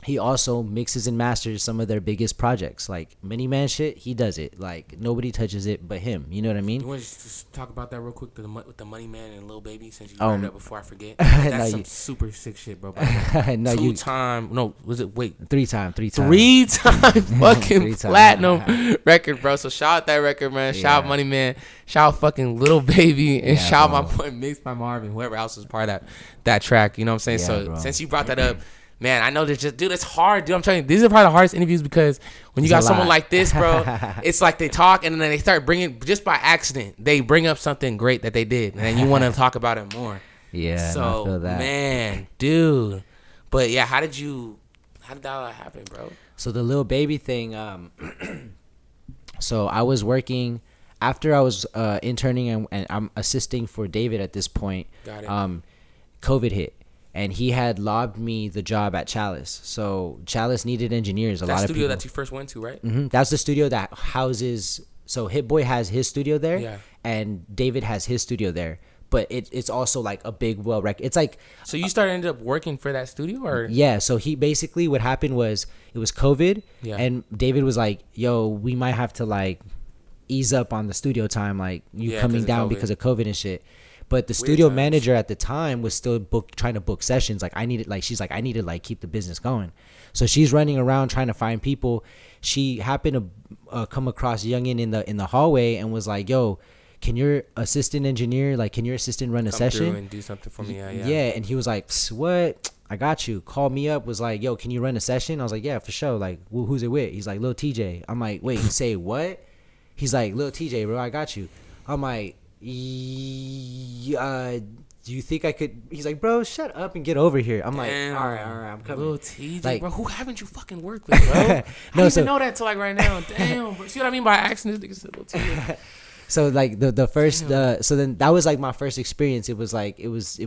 he also mixes and masters some of their biggest projects. Like Mini Man shit, he does it. Like, nobody touches it but him. You know what I mean? You want to just talk about that real quick with the Money Man and Lil Baby, since you brought it up before I forget? That's some super sick shit, bro. No, three-time fucking platinum record, bro. So shout out that record, man. Shout out Money Man. Shout out fucking Lil Baby, and shout out my boy Mixed by Marvin, whoever else was part of that track. You know what I'm saying? So bro, since you brought that up, man, I know that dude, it's hard, dude. I'm telling you, these are probably the hardest interviews, because when you got someone like this, bro, it's like they talk and then they start bringing, just by accident, they bring up something great that they did, and then you want to talk about it more. Yeah. So, I feel that. Man, dude. But yeah, how did that happen, bro? So the Lil Baby thing, so I was working after I was interning, and I'm assisting for David at this point. Got it. COVID hit. And he had lobbed me the job at Chalice. So Chalice needed engineers. A lot of people. That studio that you first went to, right? Mm-hmm. That's the studio that houses. So Hitboy has his studio there, and David has his studio there. But it's also like a big It's like. So you ended up working for that studio, or? Yeah. So he basically, what happened was, it was COVID, and David was like, "Yo, we might have to like ease up on the studio time, like you coming down because of COVID and shit." But the studio manager at the time was still trying to book sessions. Like, I need to keep the business going. So she's running around trying to find people. She happened to come across Youngin in the hallway and was like, "Yo, can your assistant run a session? Through and do something for me?" Yeah. And he was like, "What? I got you." Called me up, was like, "Yo, can you run a session?" I was like, "Yeah, for sure." Like, well, who's it with? He's like, "Lil TJ." I'm like, "Wait, you say what?" He's like, Lil TJ, bro, I got you. I'm like, do you think I could? He's like, bro, shut up and get over here. I'm like, all right, I'm coming. Lil TJ, like, bro, who haven't you fucking worked with, bro? I don't even know that till like right now. Damn, bro. See what I mean by asking this nigga said Lil TJ. So like the first so then that was like my first experience. It was like it was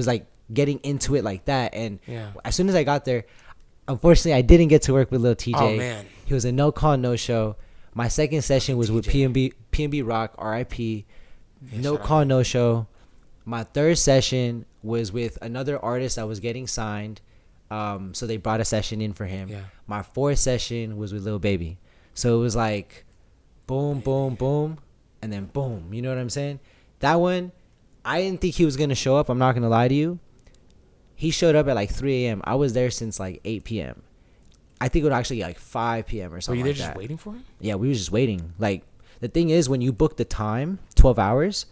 like getting into it like that. And as soon as I got there, unfortunately I didn't get to work with Lil TJ. Oh man, he was a no call no show. My second session was with PNB Rock, R.I.P. No call no show. My third session was with another artist that was getting signed. So they brought a session in for him. Yeah. My fourth session was with Lil Baby. So it was like boom, boom, boom, and then boom. You know what I'm saying? That one, I didn't think he was going to show up. I'm not going to lie to you. He showed up at like 3 a.m. I was there since like 8 p.m. I think it was actually like 5 p.m. or something like that. Were you there just waiting for him? Yeah, we were just waiting. Like, the thing is, when you book the time, 12 hours,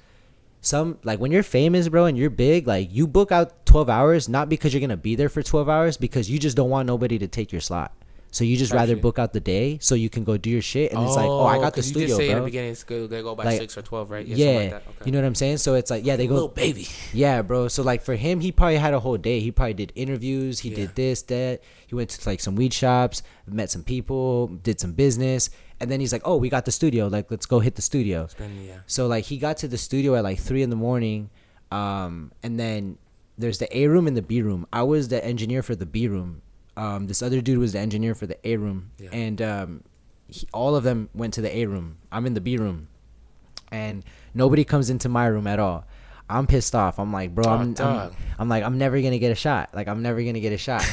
like when you're famous, bro, and you're big, like you book out 12 hours, not because you're going to be there for 12 hours, because you just don't want nobody to take your slot. So you just rather book out the day so you can go do your shit. And it's like, oh, I got the studio, you just say bro. In the beginning, it's good. They go by like, 6 or 12, right? Yeah. Like that. Okay. You know what I'm saying? So it's like, yeah, they go. Lil Baby. Yeah, bro. So like for him, he probably had a whole day. He probably did interviews. He did this, that. He went to like some weed shops, met some people, did some business. And then he's like, oh, we got the studio. Like, let's go hit the studio. So like he got to the studio at like 3 a.m. And then there's the A room and the B room. I was the engineer for the B room. This other dude was the engineer for the A room, and all of them went to the A room. I'm in the B room, and nobody comes into my room at all. I'm pissed off. I'm like, bro, I'm like, I'm never gonna get a shot. Like, I'm never gonna get a shot.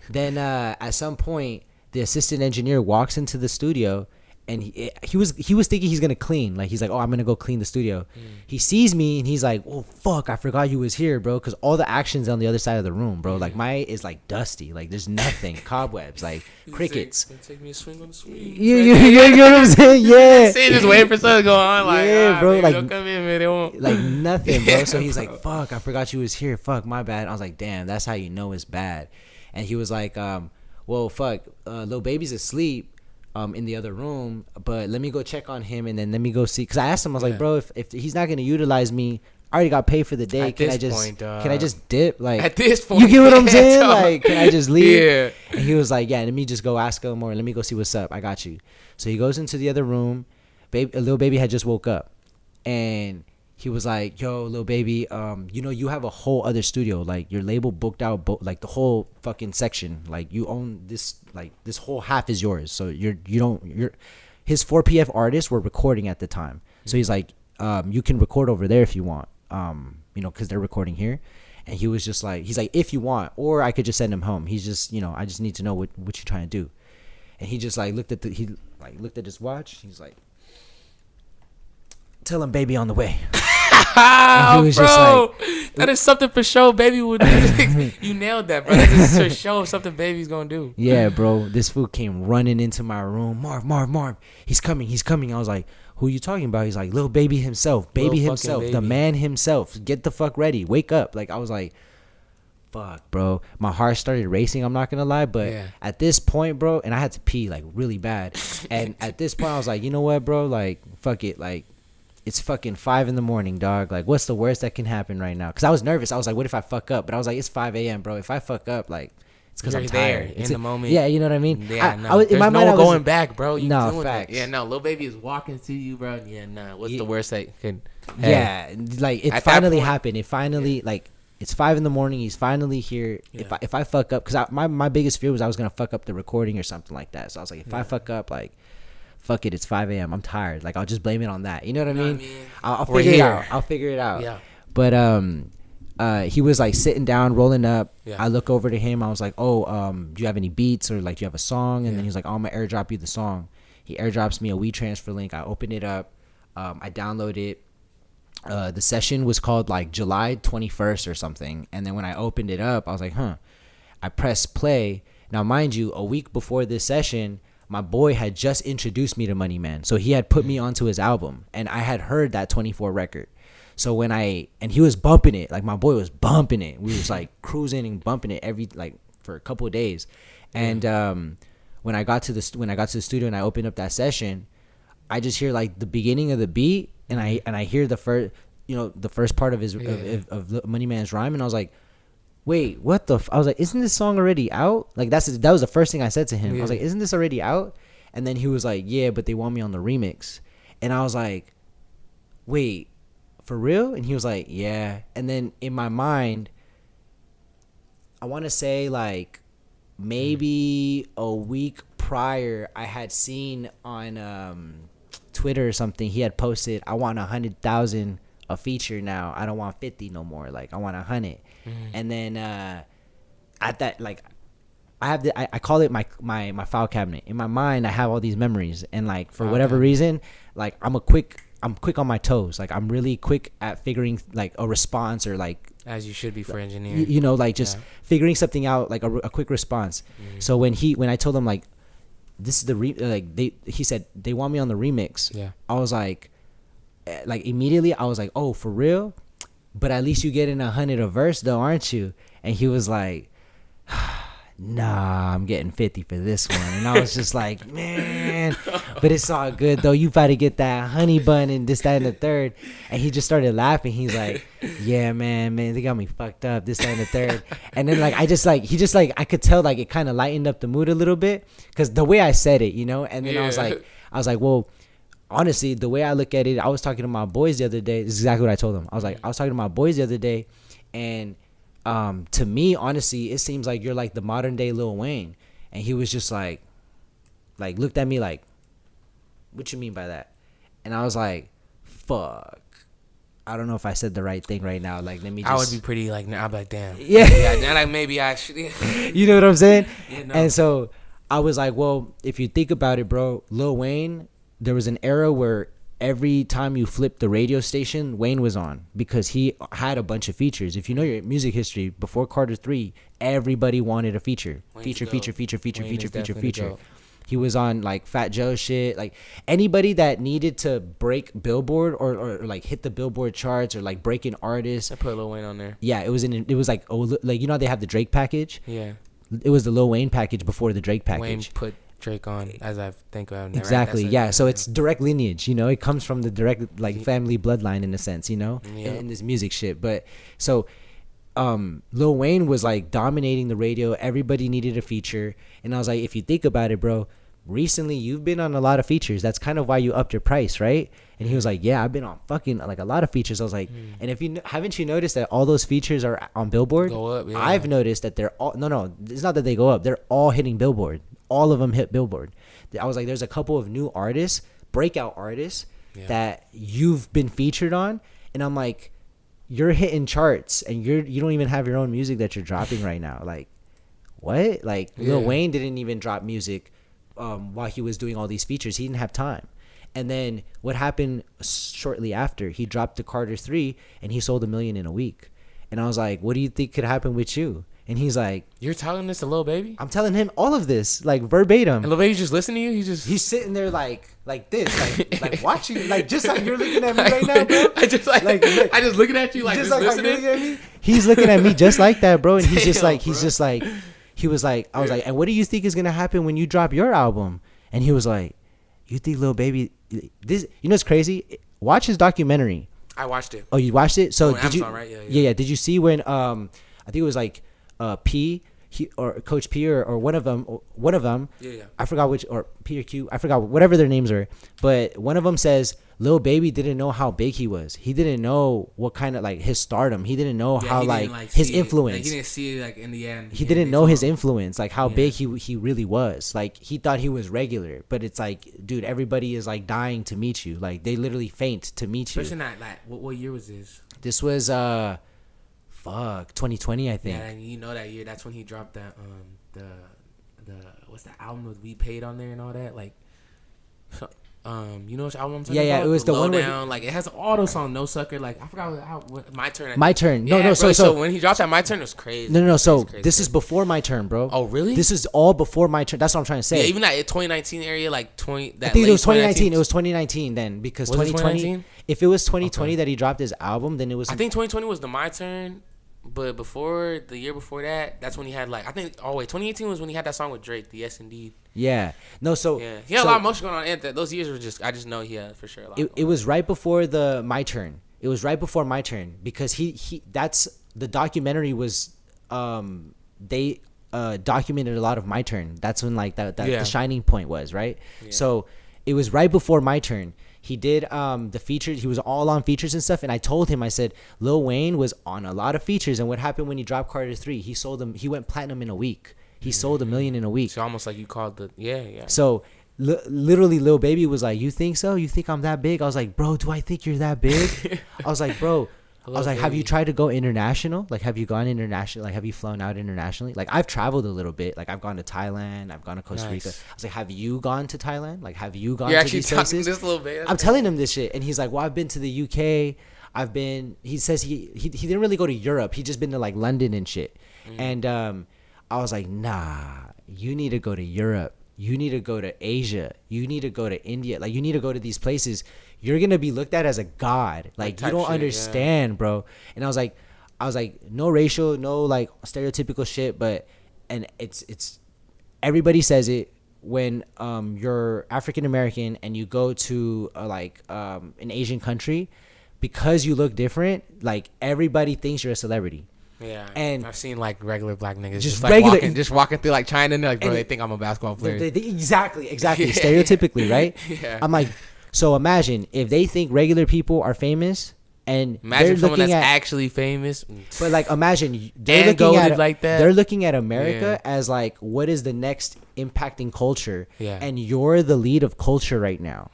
Then at some point, the assistant engineer walks into the studio. And he was thinking he's gonna clean. Like, he's like, oh, I'm gonna go clean the studio. He sees me and he's like, oh fuck, I forgot you was here, bro. Because all the action's on the other side of the room, bro. Like, my is like dusty. Like, there's nothing, cobwebs, like crickets. Take me a swing on the swing. You know what I'm saying? Yeah. Just waiting for something to go on. Like, yeah, bro. Baby, like, don't come in, man. They won't. Like nothing, bro. So he's like, fuck, I forgot you was here. Fuck, my bad. I was like, damn, that's how you know it's bad. And he was like, well, fuck, Lil Baby's asleep. In the other room, but let me go check on him and then let me go see. Because I asked him, I was like, bro, if he's not gonna utilize me, I already got paid for the day. Can I just dip? Like, at this point, you get what I'm saying? Like, can I just leave? Yeah. And he was like, yeah, let me just go ask him, or let me go see what's up. I got you. So he goes into the other room. Lil Baby had just woke up, and he was like, yo, Lil Baby, you have a whole other studio. Like, your label booked out like the whole fucking section. Like, you own this, like, this whole half is yours. So his 4PF artists were recording at the time. So he's like, you can record over there if you want, because they're recording here. And he was just like, he's like, if you want, or I could just send him home. He's just, I just need to know what you're trying to do. And he just like looked at his watch. He's like, tell him Baby on the way. He was just like, that is something for sure Baby would do. You nailed that, bro. That's for sure something Baby's gonna do. Yeah, bro. This fool came running into my room. Marv, he's coming. I was like, who are you talking about? He's like, Lil Baby himself, Baby himself, Baby. The man himself. Get the fuck ready. Wake up. Like, I was like, fuck, bro. My heart started racing, I'm not gonna lie. But at this point, bro, and I had to pee like really bad. And at this point, I was like, you know what, bro? Like, fuck it. Like, it's fucking 5 a.m, dog. Like, what's the worst that can happen right now? Because I was nervous. I was like, what if I fuck up? But I was like, it's 5 a.m, bro. If I fuck up, like, it's because I'm tired. It's in the moment. Yeah, you know what I mean? Yeah, no. There's no going back, bro. You doing facts. It. Yeah, no. Lil Baby is walking to you, bro. Yeah, no. What's the worst that could happen? Yeah, like, it finally happened. It finally, like, it's 5 a.m. He's finally here. Yeah. If I fuck up, because my biggest fear was I was going to fuck up the recording or something like that. So I was like, if I fuck up, like, fuck it, it's 5 a.m. I'm tired. Like, I'll just blame it on that. You know what I mean? I'll figure it out. I'll figure it out. Yeah. But he was like sitting down, rolling up. Yeah. I look over to him. I was like, oh, do you have any beats, or like, do you have a song? And then he's like, oh, I'm gonna airdrop you the song. He airdrops me a WeTransfer link. I open it up. I download it. The session was called like July 21st or something. And then when I opened it up, I was like, I press play. Now, mind you, a week before this session, my boy had just introduced me to Money Man. So he had put me onto his album, and I had heard that 24 record. So and he was bumping it, like, my boy was bumping it. We was like cruising and bumping it for a couple of days. And when I got to the studio and I opened up that session, I just hear like the beginning of the beat, and I hear the first part of his of Money Man's rhyme, and I was like, wait, what the? I was like, isn't this song already out? Like that was the first thing I said to him. I was like, isn't this already out? And then he was like, yeah, but they want me on the remix, and I was like, wait, for real? And he was like, yeah. And then in my mind, I want to say like maybe a week prior, I had seen on Twitter or something, he had posted, I want 100,000 a feature now. I don't want 50 no more. Like I want 100. And then at that, like I have I call it my file cabinet. In my mind, I have all these memories, and like for whatever reason, like I'm quick on my toes. Like I'm really quick at figuring like a response, or like as you should be for engineering. You know, like just figuring something out, like a quick response. So when I told him like this is the he said they want me on the remix. Yeah. I was like immediately I was like, oh, for real? But at least you get in 100 a verse though, aren't you? And he was like, nah, I'm getting 50 for this one. And I was just like, man, but it's all good though. You about to get that honey bun and this, that, and the third. And he just started laughing. He's like, yeah, man, they got me fucked up, this, that, and the third. And then like, I could tell like it kind of lightened up the mood a little bit, because the way I said it, you know. And then I was like, well, honestly, the way I look at it, I was talking to my boys the other day. This is exactly what I told them. I was talking to my boys the other day, and to me, honestly, it seems like you're like the modern day Lil Wayne. And he was just like looked at me like, what you mean by that? And I was like, fuck, I don't know if I said the right thing right now. Like, let me just, I would be pretty like, nah, I'm like, damn. Yeah. Like maybe I should. You know what I'm saying? Yeah, no. And so I was like, well, if you think about it, bro, Lil Wayne, there was an era where every time you flipped the radio station, Wayne was on, because he had a bunch of features. If you know your music history, before Carter 3, everybody wanted a feature. Feature. He was on like Fat Joe shit. Like anybody that needed to break Billboard or like hit the Billboard charts, or like break an artist. I put Lil Wayne on there. Yeah, it was like, oh, like, you know how they have the Drake package? Yeah. It was the Lil Wayne package before the Drake package. Wayne put Drake on, as I think of it. Exactly, right? Yeah. So it's direct lineage, you know. It comes from the direct like family bloodline in a sense, you know, in this music shit. But so Lil Wayne was like dominating the radio. Everybody needed a feature, and I was like, if you think about it, bro, recently you've been on a lot of features. That's kind of why you upped your price, right? And he was like, yeah, I've been on fucking like a lot of features. I was like, and if you haven't you noticed that all those features are on Billboard? Go up, yeah. I've noticed that they're all no, it's not that they go up. They're all hitting Billboard. All of them hit Billboard. I was like, there's a couple of new artists, breakout artists, that you've been featured on, and I'm like, you're hitting charts, and you don't even have your own music that you're dropping right now. Like, what? Like, Lil Wayne didn't even drop music while he was doing all these features. He didn't have time. And then what happened shortly after? He dropped the Carter 3, and he sold 1 million in a week. And I was like, what do you think could happen with you? And he's like, you're telling this to Lil Baby? I'm telling him all of this, like verbatim. And Lil Baby just listening to you? He's sitting there like this, like watching, like just like you're looking at me right now, bro. I just looking at you like just like listening. Looking at me. He's looking at me just like that, bro. And he was like, I was like, and what do you think is gonna happen when you drop your album? And he was like, you think Lil Baby, this, you know, it's crazy. Watch his documentary. I watched it. Oh, you watched it? So did Amazon, you? Right? Yeah. Did you see when I think it was like or Coach P or one of them. Yeah. I forgot which, or P or Q. I forgot whatever their names are. But one of them says Lil Baby didn't know how big he was. He didn't know what kind of like his stardom. He didn't know how like his influence. Like, he didn't see it like in the end. He didn't know his influence, like how big he really was. Like he thought he was regular, but it's like, dude, everybody is like dying to meet you. Like they literally faint to meet you. Especially not like what year was this? This was 2020, I think. Yeah, and you know that year, that's when he dropped that the what's the album with We Paid on there and all that, like you know which album I'm talking about? Yeah, it was the one where like it has all those songs, No Sucker, like I forgot what My Turn. My Turn. No, bro, so when he dropped that My Turn, it was crazy. No. So this is before My Turn, bro. Oh, really? This is all before My Turn. That's what I'm trying to say. Yeah, even that 2019 area, like 20. That I think it was 2019. It was 2019 then, because was 2020. If it was 2020 that he dropped his album, then it was. I think 2020 was the My Turn. But before the year before that, that's when he had like 2018 was when he had that song with Drake, the Yes Indeed. Yeah. No, so yeah, he had a lot of motion going on. And those years were just I just know he had for sure a lot. It was right before My Turn. It was right before My Turn because he that's the documentary was they documented a lot of My Turn. That's when like that the shining point was, right? Yeah. So it was right before My Turn. He did the features. He was all on features and stuff. And I told him, I said, Lil Wayne was on a lot of features. And what happened when he dropped Carter 3? He sold them. He went platinum in a week. He sold 1 million in a week. So almost like you called the So literally, Lil Baby was like, "You think so? You think I'm that big?" I was like, "Bro, do I think you're that big?" I was like, "Bro." I was like, "Have you tried to go international? Like, have you gone international? Like, have you flown out internationally? Like, I've traveled a little bit. Like, I've gone to Thailand. I've gone to Costa Rica." I was like, "Have you gone to Thailand? Like, have you gone to these places?" This little bit. I'm telling him this shit, and he's like, "Well, I've been to the UK. I've been." He says he didn't really go to Europe. He just been to like London and shit. And I was like, "Nah, you need to go to Europe. You need to go to Asia. You need to go to India. Like, you need to go to these places. You're gonna be looked at as a god. Like you don't understand, bro." And I was like, no racial, no like stereotypical shit, but and it's everybody says it when you're African American and you go to an Asian country, because you look different. Like everybody thinks you're a celebrity. Yeah, and I've seen like regular black niggas just like walking through like China and they're like, bro, they think I'm a basketball player. Exactly, stereotypically, right? Yeah. I'm like, so imagine if they think regular people are famous, and imagine someone that's actually famous. But like, imagine they're looking at like that. They're looking at America as like, what is the next impacting culture? Yeah, and you're the lead of culture right now.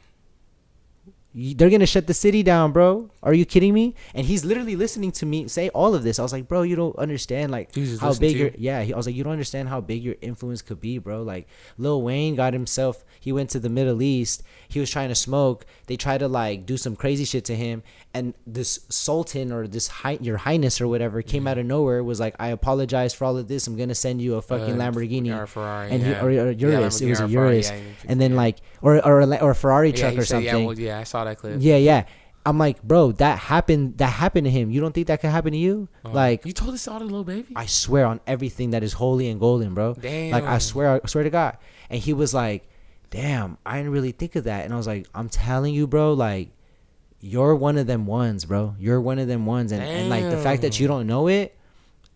They're gonna shut the city down, bro. Are you kidding me? And he's literally listening to me say all of this. I was like, bro, you don't understand like how big your I was like, you don't understand how big your influence could be, bro. Like Lil Wayne got himself. He went to the Middle East. He was trying to smoke. They tried to like do some crazy shit to him. And this Sultan or this your Highness or whatever came out of nowhere. Was like, I apologize for all of this. I'm gonna send you a fucking Lamborghini or Ferrari, and or Urus. It was a Urus, and then like or a Ferrari truck or something. I saw that clip. Yeah. I'm like, bro, that happened to him. You don't think that could happen to you? Like, you told us all to Lil Baby? I swear on everything that is holy and golden, bro. Damn. Like, I swear to God. And he was like, damn, I didn't really think of that. And I was like, I'm telling you, bro, like, you're one of them ones, bro. You're one of them ones. And like the fact that you don't know it,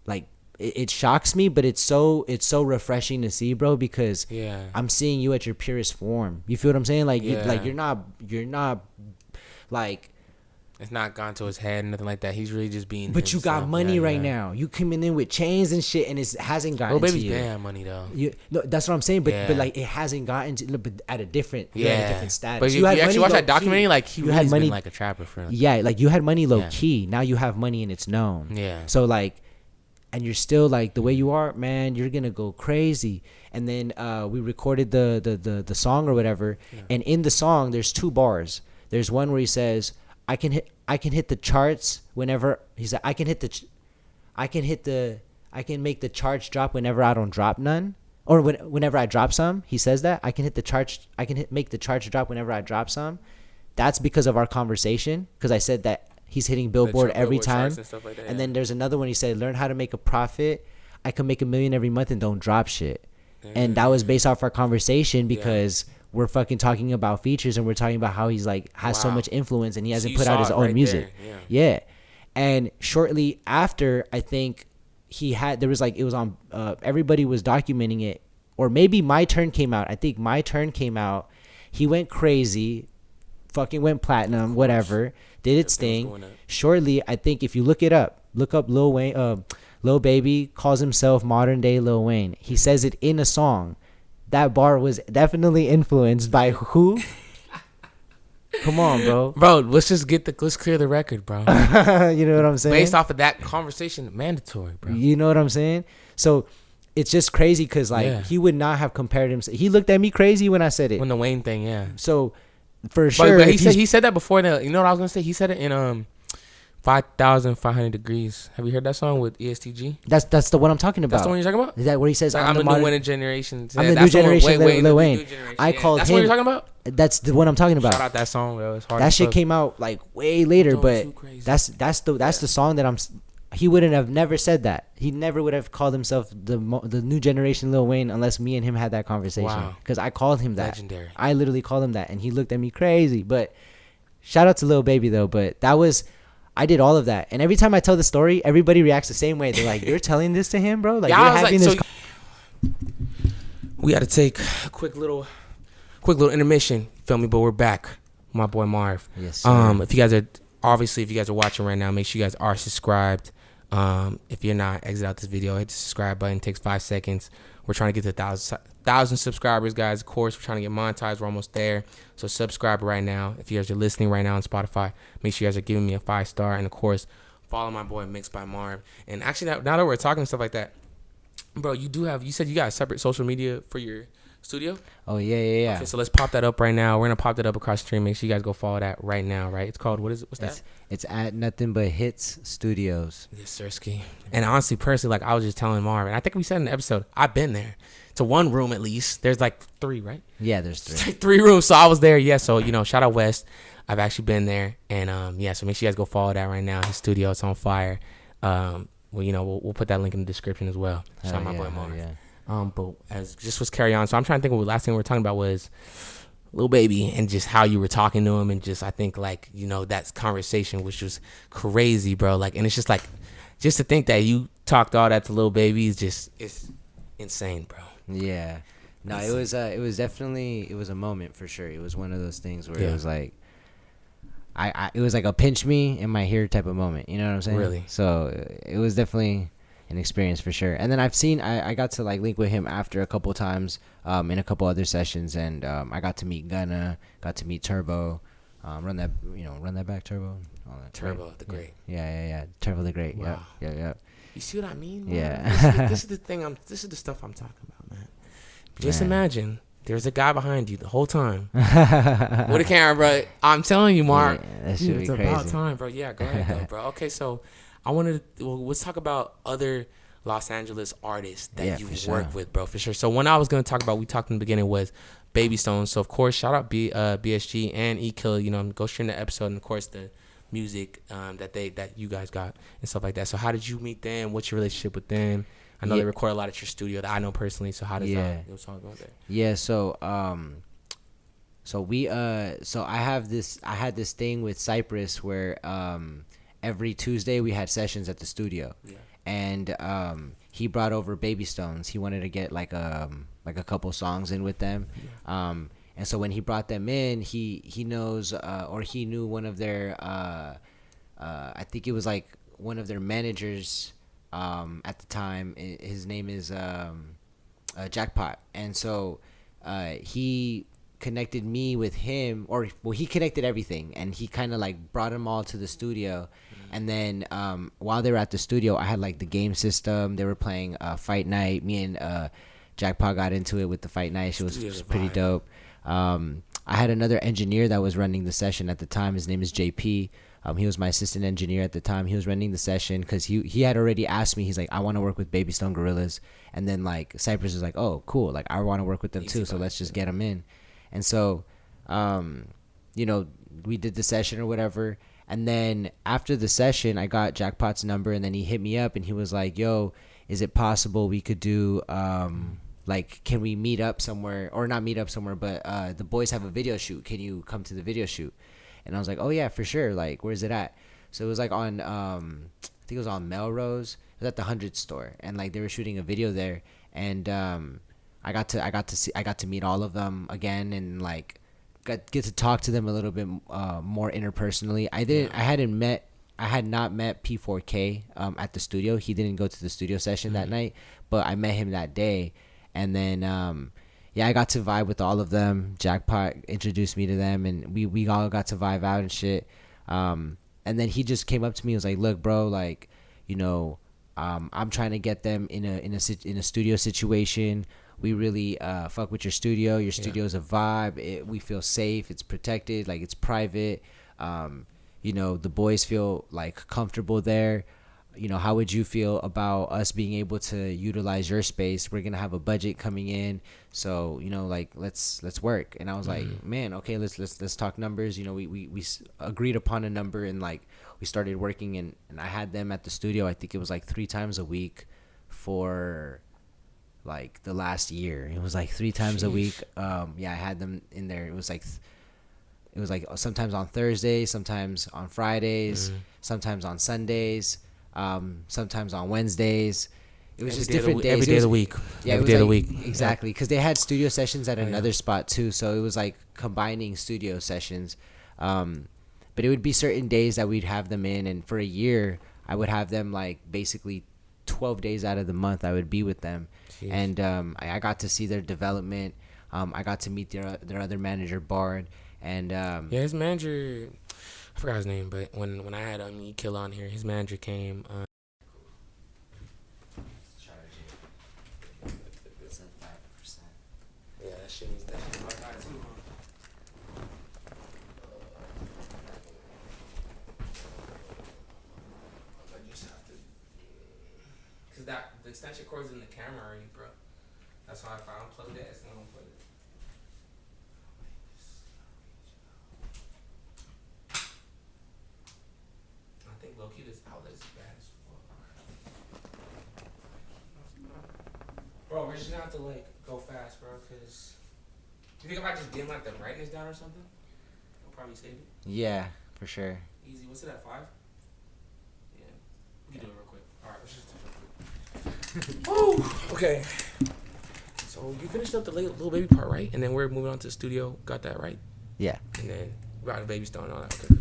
like, it shocks me, but it's so refreshing to see, bro, because I'm seeing you at your purest form. You feel what I'm saying? Like, you're not like, it's not gone to his head, nothing like that. He's really just being. But himself. You got money right now. You coming in with chains and shit, and it hasn't gotten to you. Baby's damn money though. No, that's what I'm saying. But like it hasn't gotten to. But at a different status. But you actually watch that documentary, like he really had money, been like a trapper for. Like you had money low key. Now you have money and it's known. Yeah. So like, and you're still like the way you are, man. You're gonna go crazy. And then we recorded the song or whatever, and in the song there's 2 bars. There's one where he says, I can hit the charts whenever he said I can make the charts drop whenever I don't drop none, or whenever I drop some. He says that I can hit the charts. Make the charts drop whenever I drop some. That's because of our conversation. Because I said that he's hitting Billboard every time. And then there's another one. He said, learn how to make a profit. I can make $1 million every month and don't drop shit. And that was based off our conversation because. We're fucking talking about features and we're talking about how he's like has so much influence and he hasn't put out his own music. Yeah. And shortly after, I think it was on, everybody was documenting it, or maybe My Turn came out. I think My Turn came out. He went crazy, fucking went platinum, whatever, did its thing. Shortly, I think if you look up Lil Wayne, Lil Baby calls himself modern day Lil Wayne. He says it in a song. That bar was definitely influenced by who? Come on, bro. Bro, let's clear the record, bro. You know what I'm saying? Based off of that conversation, mandatory, bro. You know what I'm saying? So it's just crazy because he would not have compared himself. He looked at me crazy when I said it. When the Wayne thing, yeah. So for sure, but he said that before. You know what I was gonna say? He said it in 5,500 Degrees. Have you heard that song with ESTG? That's the one I'm talking about. That's the one you're talking about? Is that where he says, I'm the new winning generation? I'm the new generation Lil Wayne. I called him. That's what you're talking about? That's the one I'm talking about. Shout out that song, bro. It's hard. That shit came out like way later, but that's the song that he wouldn't have never said that. He never would have called himself the new generation Lil Wayne unless me and him had that conversation. Wow. Because I called him that. Legendary. I literally called him that, and he looked at me crazy. But shout out to Lil Baby though. But that was, I did all of that, and every time I tell the story, everybody reacts the same way. They're like, "You're telling this to him, bro? Like, yeah, you're having this." We got to take a quick little intermission. Feel me? But we're back. My boy Marv. Yes, sir. If you guys are watching right now, make sure you guys are subscribed. If you're not, exit out this video. Hit the subscribe button. It takes 5 seconds. We're trying to get to 1,000 subscribers, guys. Of course, we're trying to get monetized. We're almost there. So subscribe right now. If you guys are listening right now on Spotify, make sure you guys are giving me a 5-star. And of course, follow my boy Mixed by Marv. And actually, now that we're talking and stuff like that, bro, you said you got a separate social media for your studio? Oh yeah. Okay, so let's pop that up right now. We're gonna pop that up across the stream. Make sure you guys go follow that right now, right? It's called, what's that? It's at Nothing But Hits Studios. Yes, Sirski. And honestly, personally, like I was just telling Marvin, I think we said in the episode, I've been there. It's a 1 room at least. There's like 3, right? Yeah, there's 3. It's like 3 rooms. So I was there. Yeah. So shout out West. I've actually been there, and so make sure you guys go follow that right now. His studio, it's on fire. We'll put that link in the description as well. Shout out my boy Marv. Yeah. But as just was carry on, so I'm trying to think of what the last thing we were talking about was Lil Baby and just how you were talking to him, and just I think like that conversation, which was crazy, bro. Like, and it's just like just to think that you talked all that to Lil Baby it's insane, bro. Yeah, no, it was definitely a moment for sure. It was one of those things where it was like it was like a pinch me in my hair type of moment. You know what I'm saying? Really. So it was definitely an experience for sure. And then I got to like link with him after a couple times in a couple other sessions, and I got to meet Gunna, got to meet Turbo, run that back Turbo, all that. Turbo the Great. Yeah, Turbo the Great. Wow. Yeah. You see what I mean? Man? Yeah. This is the thing. This is the stuff I'm talking about, man. Just imagine there's a guy behind you the whole time with a camera, bro. I'm telling you, Mark. Yeah, that should be crazy. About time, bro. Yeah, go ahead, though, bro. Okay, so I wanted to. Well, let's talk about other Los Angeles artists that you've worked with, bro, for sure. So one I was gonna talk about, we talked in the beginning, was Baby Stone. So of course, shout out BSG and E-Kill. Go stream the episode, and of course the music that you guys got and stuff like that. So how did you meet them? What's your relationship with them? I know they record a lot at your studio that I know personally. So how does what's all going there? Yeah. So I had this thing with Cypress where every Tuesday we had sessions at the studio. Yeah. And he brought over Baby Stones. He wanted to get like a couple songs in with them. Yeah. And so when he brought them in, he knows or he knew one of their I think it was like one of their managers at the time. His name is Jackpot. And so he connected me with him, he connected everything, and he kind of like brought them all to the studio. And then while they were at the studio, I had like the game system. They were playing Fight Night. Me and Jackpot got into it with the Fight Night. It was pretty dope. I had another engineer that was running the session at the time. His name is JP. He was my assistant engineer at the time. He was running the session because he had already asked me. He's like, I want to work with Baby Stone Gorillas. And then like Cypress was like, oh, cool. Like I want to work with them too. So let's just get them in. And so, we did the session or whatever. And then after the session, I got Jackpot's number, and then he hit me up and he was like, yo, is it possible we could do, can we meet up somewhere, or not meet up somewhere, but the boys have a video shoot. Can you come to the video shoot? And I was like, oh yeah, for sure. Like, where's it at? So it was like on, I think it was on Melrose. It was at the 100 store, and like they were shooting a video there. And I got to meet all of them again, and like get to talk to them a little bit more interpersonally. I had not met P4K at the studio. He didn't go to the studio session that night, but I met him that day. And then I got to vibe with all of them. Jackpot introduced me to them, and we all got to vibe out and shit. And then he just came up to me and was like, look, bro, like, I'm trying to get them in a studio situation. We really fuck with your studio. Your studio is a vibe. We feel safe. It's protected. Like, it's private. The boys feel like comfortable there. how would you feel about us being able to utilize your space? We're gonna have a budget coming in, so like let's work. And I was like, man, okay, let's talk numbers. We agreed upon a number, and like we started working, and I had them at the studio. I think it was like 3 times a week for like the last year. It was like 3 times a week. I had them in there. It was like sometimes on Thursdays, sometimes on Fridays, sometimes on Sundays, sometimes on Wednesdays. It was just different days. Every day of the week. Yeah, every day of the week. Exactly, because they had studio sessions at another spot too, so it was like combining studio sessions. But it would be certain days that we'd have them in, and for a year, I would have them like basically 12 days out of the month. I would be with them. Jeez. And I got to see their development. I got to meet their other manager, Bard. And his manager, I forgot his name, but when I had Kill on here, his manager came. It's at 5%. Yeah, that shit is that. I just have to, cause the extension cord's in the camera already, bro. That's why if I unplug that, it's gonna unplug it. I think low-key this outlet is bad as fuck. Bro, we're just gonna have to like go fast, bro, cause you think if I just dim like the brightness down or something, it'll probably save it? Yeah, for sure. Easy. What's it at, 5? Yeah. We can do it real quick. Alright, let's just do it real quick. Woo! Okay. So you finished up the Lil Baby part, right? And then we're moving on to the studio. Got that right? Yeah. And then we got the baby stone and all that. Okay.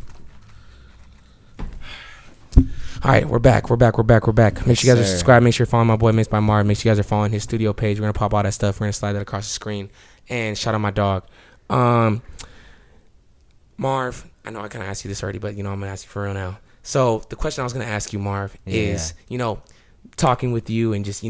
All right, we're back. Make sure you guys are subscribed. Make sure you're following my boy Mixed by Marv. Make sure you guys are following his studio page. We're gonna pop all that stuff. We're gonna slide that across the screen. And shout out my dog. Marv, I know I kind of asked you this already, but I'm gonna ask you for real now. So the question I was gonna ask you, Marv, is talking with you and just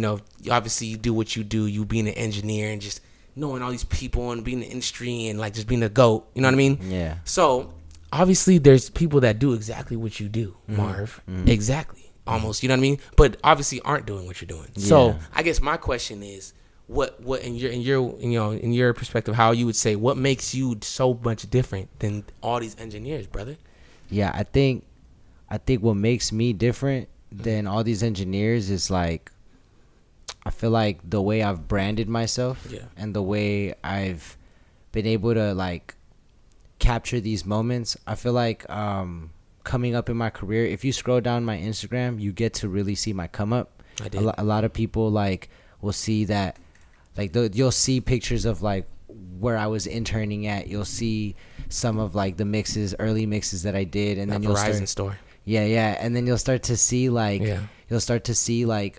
obviously you do what you do, you being an engineer and just knowing all these people and being in the industry and like just being a GOAT, you know what I mean? Yeah. So obviously there's people that do exactly what you do, Marv. Exactly. Almost, you know what I mean? But obviously aren't doing what you're doing. Yeah. So I guess my question is, what in your perspective, how you would say what makes you so much different than all these engineers, brother? Yeah, I think what makes me different than all these engineers is like, I feel like the way I've branded myself and the way I've been able to like capture these moments. I feel like coming up in my career, if you scroll down my Instagram, you get to really see my come up. I did. A lot of people like will see that, like you'll see pictures of like where I was interning at. You'll see some of like the early mixes that I did, and then you'll Verizon store. Yeah, and then you'll start to see like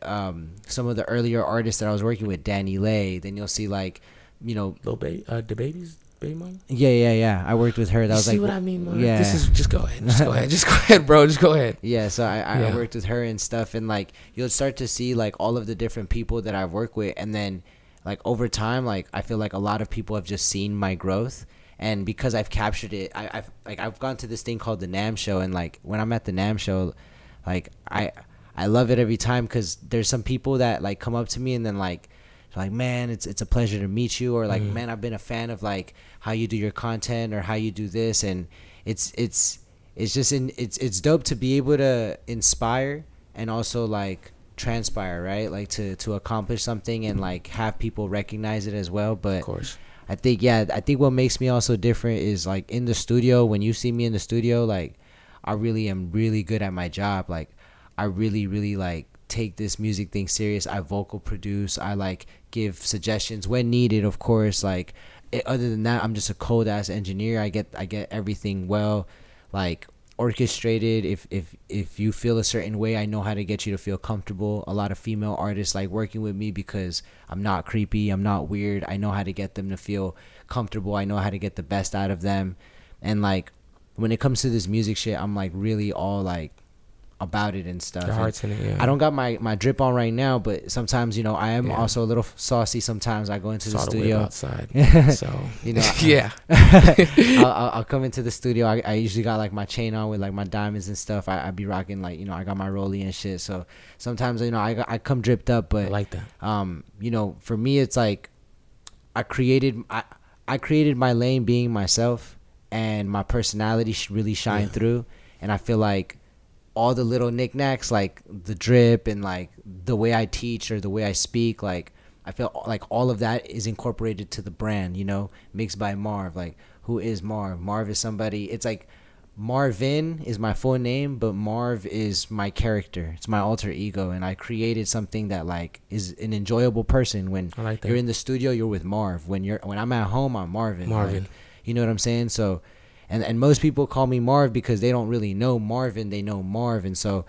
some of the earlier artists that I was working with, Danny Lay. Then you'll see like, Lil Baby, the baby's baby mom. Yeah. I worked with her. That was see like, what I mean, Mark? Yeah. This is just go ahead, bro. Just go ahead. Yeah, so I worked with her and stuff, and like you'll start to see like all of the different people that I've worked with, and then like over time, like I feel like a lot of people have just seen my growth. And because I've captured it, I've gone to this thing called the NAMM show, and like when I'm at the NAMM show, like I love it every time, because there's some people that like come up to me and then like man, it's a pleasure to meet you, or like man, I've been a fan of like how you do your content or how you do this, and it's dope to be able to inspire and also like transpire, right? Like to accomplish something and like have people recognize it as well. But of course. I think what makes me also different is like in the studio, when you see me in the studio, like I really am really good at my job. Like I really like take this music thing serious. I vocal produce. I like give suggestions when needed, of course. Like other than that, I'm just a cold ass engineer. I get everything well like orchestrated. If you feel a certain way, I know how to get you to feel comfortable. A lot of female artists like working with me because I'm not creepy, I'm not weird. I know how to get them to feel comfortable. I know how to get the best out of them. And like when it comes to this music shit, I'm like really all about it and stuff. Your heart's in it, yeah. I don't got my drip on right now, but sometimes, you know, I am also a little saucy. Sometimes I go into the studio outside, so you know, yeah. I'll come into the studio. I usually got like my chain on with like my diamonds and stuff. I be rocking, like, you know, I got my rollie and shit. So sometimes, you know, I come dripped up, but I like that. You know, for me, it's like I created my lane being myself, and my personality really shine through. And I feel like all the little knickknacks, like the drip and like the way I teach or the way I speak, like I feel like all of that is incorporated to the brand, you know, mixed by Marv. Like, who is Marv? Marv is somebody, it's like Marvin is my full name, but Marv is my character. It's my alter ego, and I created something that like is an enjoyable person. When you're in the studio, you're with Marv. When I'm at home, I'm Marvin. Like, you know what I'm saying? So, and most people call me Marv because they don't really know Marvin. They know Marv, and so,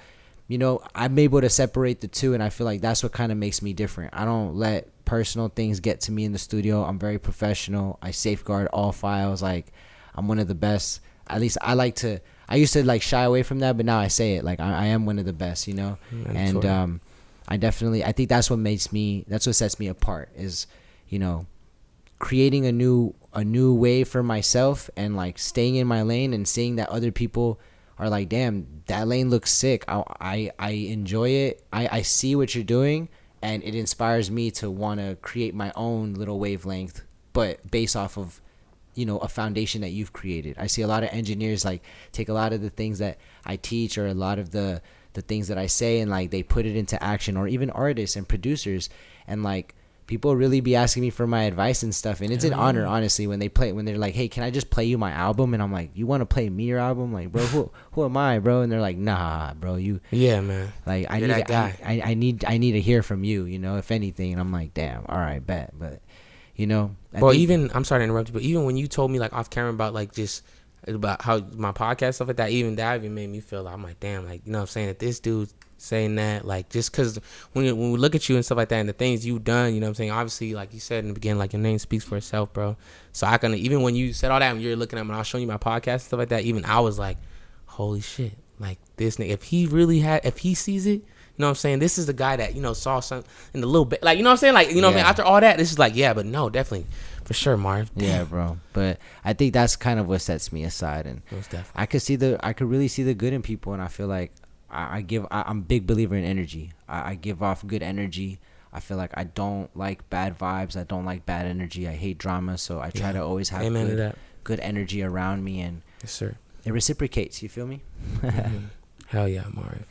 you know, I'm able to separate the two, and I feel like that's what kind of makes me different. I don't let personal things get to me in the studio. I'm very professional. I safeguard all files. Like, I'm one of the best. At least I used to like shy away from that, but now I say it. Like, I am one of the best, you know? And I think that's what sets me apart is, you know, creating a new way for myself, and like staying in my lane and seeing that other people are like, damn, that lane looks sick. I enjoy it. I see what you're doing, and it inspires me to want to create my own little wavelength, but based off of, you know, a foundation that you've created. I see a lot of engineers like take a lot of the things that I teach, or a lot of the things that I say, and like they put it into action, or even artists and producers, and like people really be asking me for my advice and stuff, and it's an honor, honestly, when they're like, hey, can I just play you my album? And I'm like, you want to play me your album? Like, bro, who am I, bro? And they're like, nah, bro, man, like, I need to hear from you, you know, if anything. And I'm like, damn, all right, bet. But, you know, I'm sorry to interrupt you, but even when you told me like off camera about like just about how my podcast stuff like that, even made me feel like, I'm like, damn, like, you know what I'm saying, that this dude saying that, like, just because when we look at you and stuff like that, and the things you've done, you know what I'm saying, obviously, like you said in the beginning, like, your name speaks for itself, bro. So I can, even when you said all that and you're looking at me and I was showing you my podcast and stuff like that, even I was like, holy shit, like, this nigga, if he sees it, you know what I'm saying, this is the guy that, you know, saw something in the little bit, like, you know what I'm saying, like, you know what I mean, after all that, this is like, yeah, but no, definitely, for sure, Marv. Yeah, bro. But I think that's kind of what sets me aside, and I could really see the good in people, and I feel like I'm a big believer in energy. I give off good energy. I feel like I don't like bad vibes. I don't like bad energy. I hate drama, so I try to always have good energy around me, and yes, sir, it reciprocates. You feel me? Hell yeah, Marv.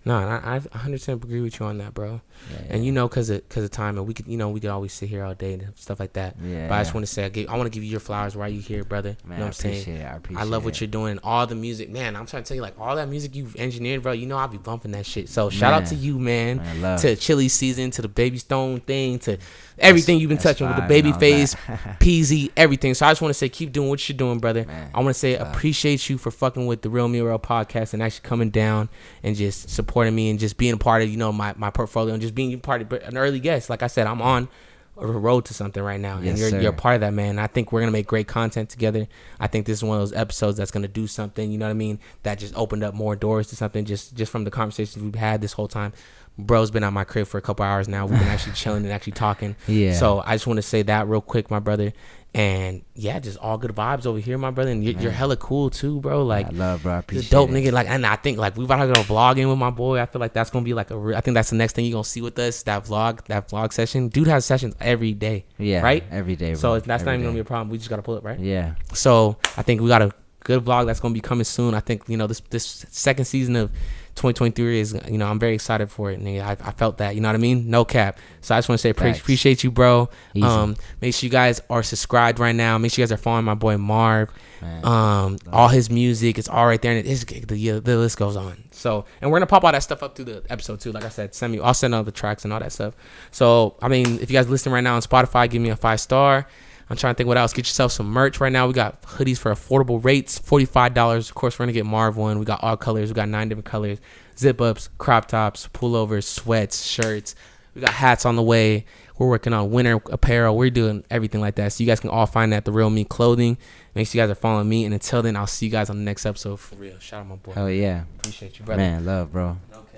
No, I 100% agree with you on that, bro. Yeah. And you know, cause of time, and we could always sit here all day and stuff like that. Yeah. But I just want to say, I want to give you your flowers while you're here, brother. Man, you know what I'm saying? I love what you're doing. All the music, man. I'm trying to tell you, like, all that music you've engineered, bro. You know, I'll be bumping that shit. So shout out to you, man. To Chili Season, to the Baby Stone thing, to everything you've been touching with the BabyFace, Peasy, everything. So I just want to say, keep doing what you're doing, brother. Man, I want to say, appreciate you for fucking with the Real Me Real podcast and actually coming down and just supporting me and just being a part of, you know, my portfolio, and just being part of an early guest. Like I said, I'm on a road to something right now, and you're a part of that, man. I think we're gonna make great content together. I think this is one of those episodes that's gonna do something, you know what I mean, that just opened up more doors to something just from the conversations we've had this whole time. Bro's been at my crib for a couple hours now. We've been actually chilling and actually talking. Yeah. So I just want to say that real quick, my brother. And yeah, just all good vibes over here, my brother. And you're hella cool too, bro. Like, I love, bro. I appreciate it. Dope nigga. Like, and I think like we about to go vlogging with my boy. I feel like that's gonna be like I think that's the next thing you're gonna see with us. That vlog session. Dude has sessions every day. Yeah. Right. Every day. Bro. So that's not even gonna be a problem. We just gotta pull it, right? Yeah. So I think we got a good vlog that's gonna be coming soon. I think, you know, this second season of 2023 is, you know, I'm very excited for it, and I felt that, you know what I mean, no cap. So I just want to say appreciate you, bro. Make sure you guys are subscribed right now. Make sure you guys are following my boy Marv. All his music, it's all right there, and the list goes on. So, and we're gonna pop all that stuff up through the episode too. Like I said, I'll send all the tracks and all that stuff. So I mean, if you guys listening right now on Spotify, give me a 5-star. I'm trying to think what else. Get yourself some merch right now. We got hoodies for affordable rates, $45. Of course, we're going to get Marv one. We got all colors. We got 9 different colors. Zip-ups, crop tops, pullovers, sweats, shirts, We got hats on the way. We're working on winter apparel. We're doing everything like that. So you guys can all find that at The Real Me Clothing. Make sure you guys are following me. And until then, I'll see you guys on the next episode. For real. Shout out my boy. Hell yeah. Appreciate you, brother. Man, love, bro. Okay.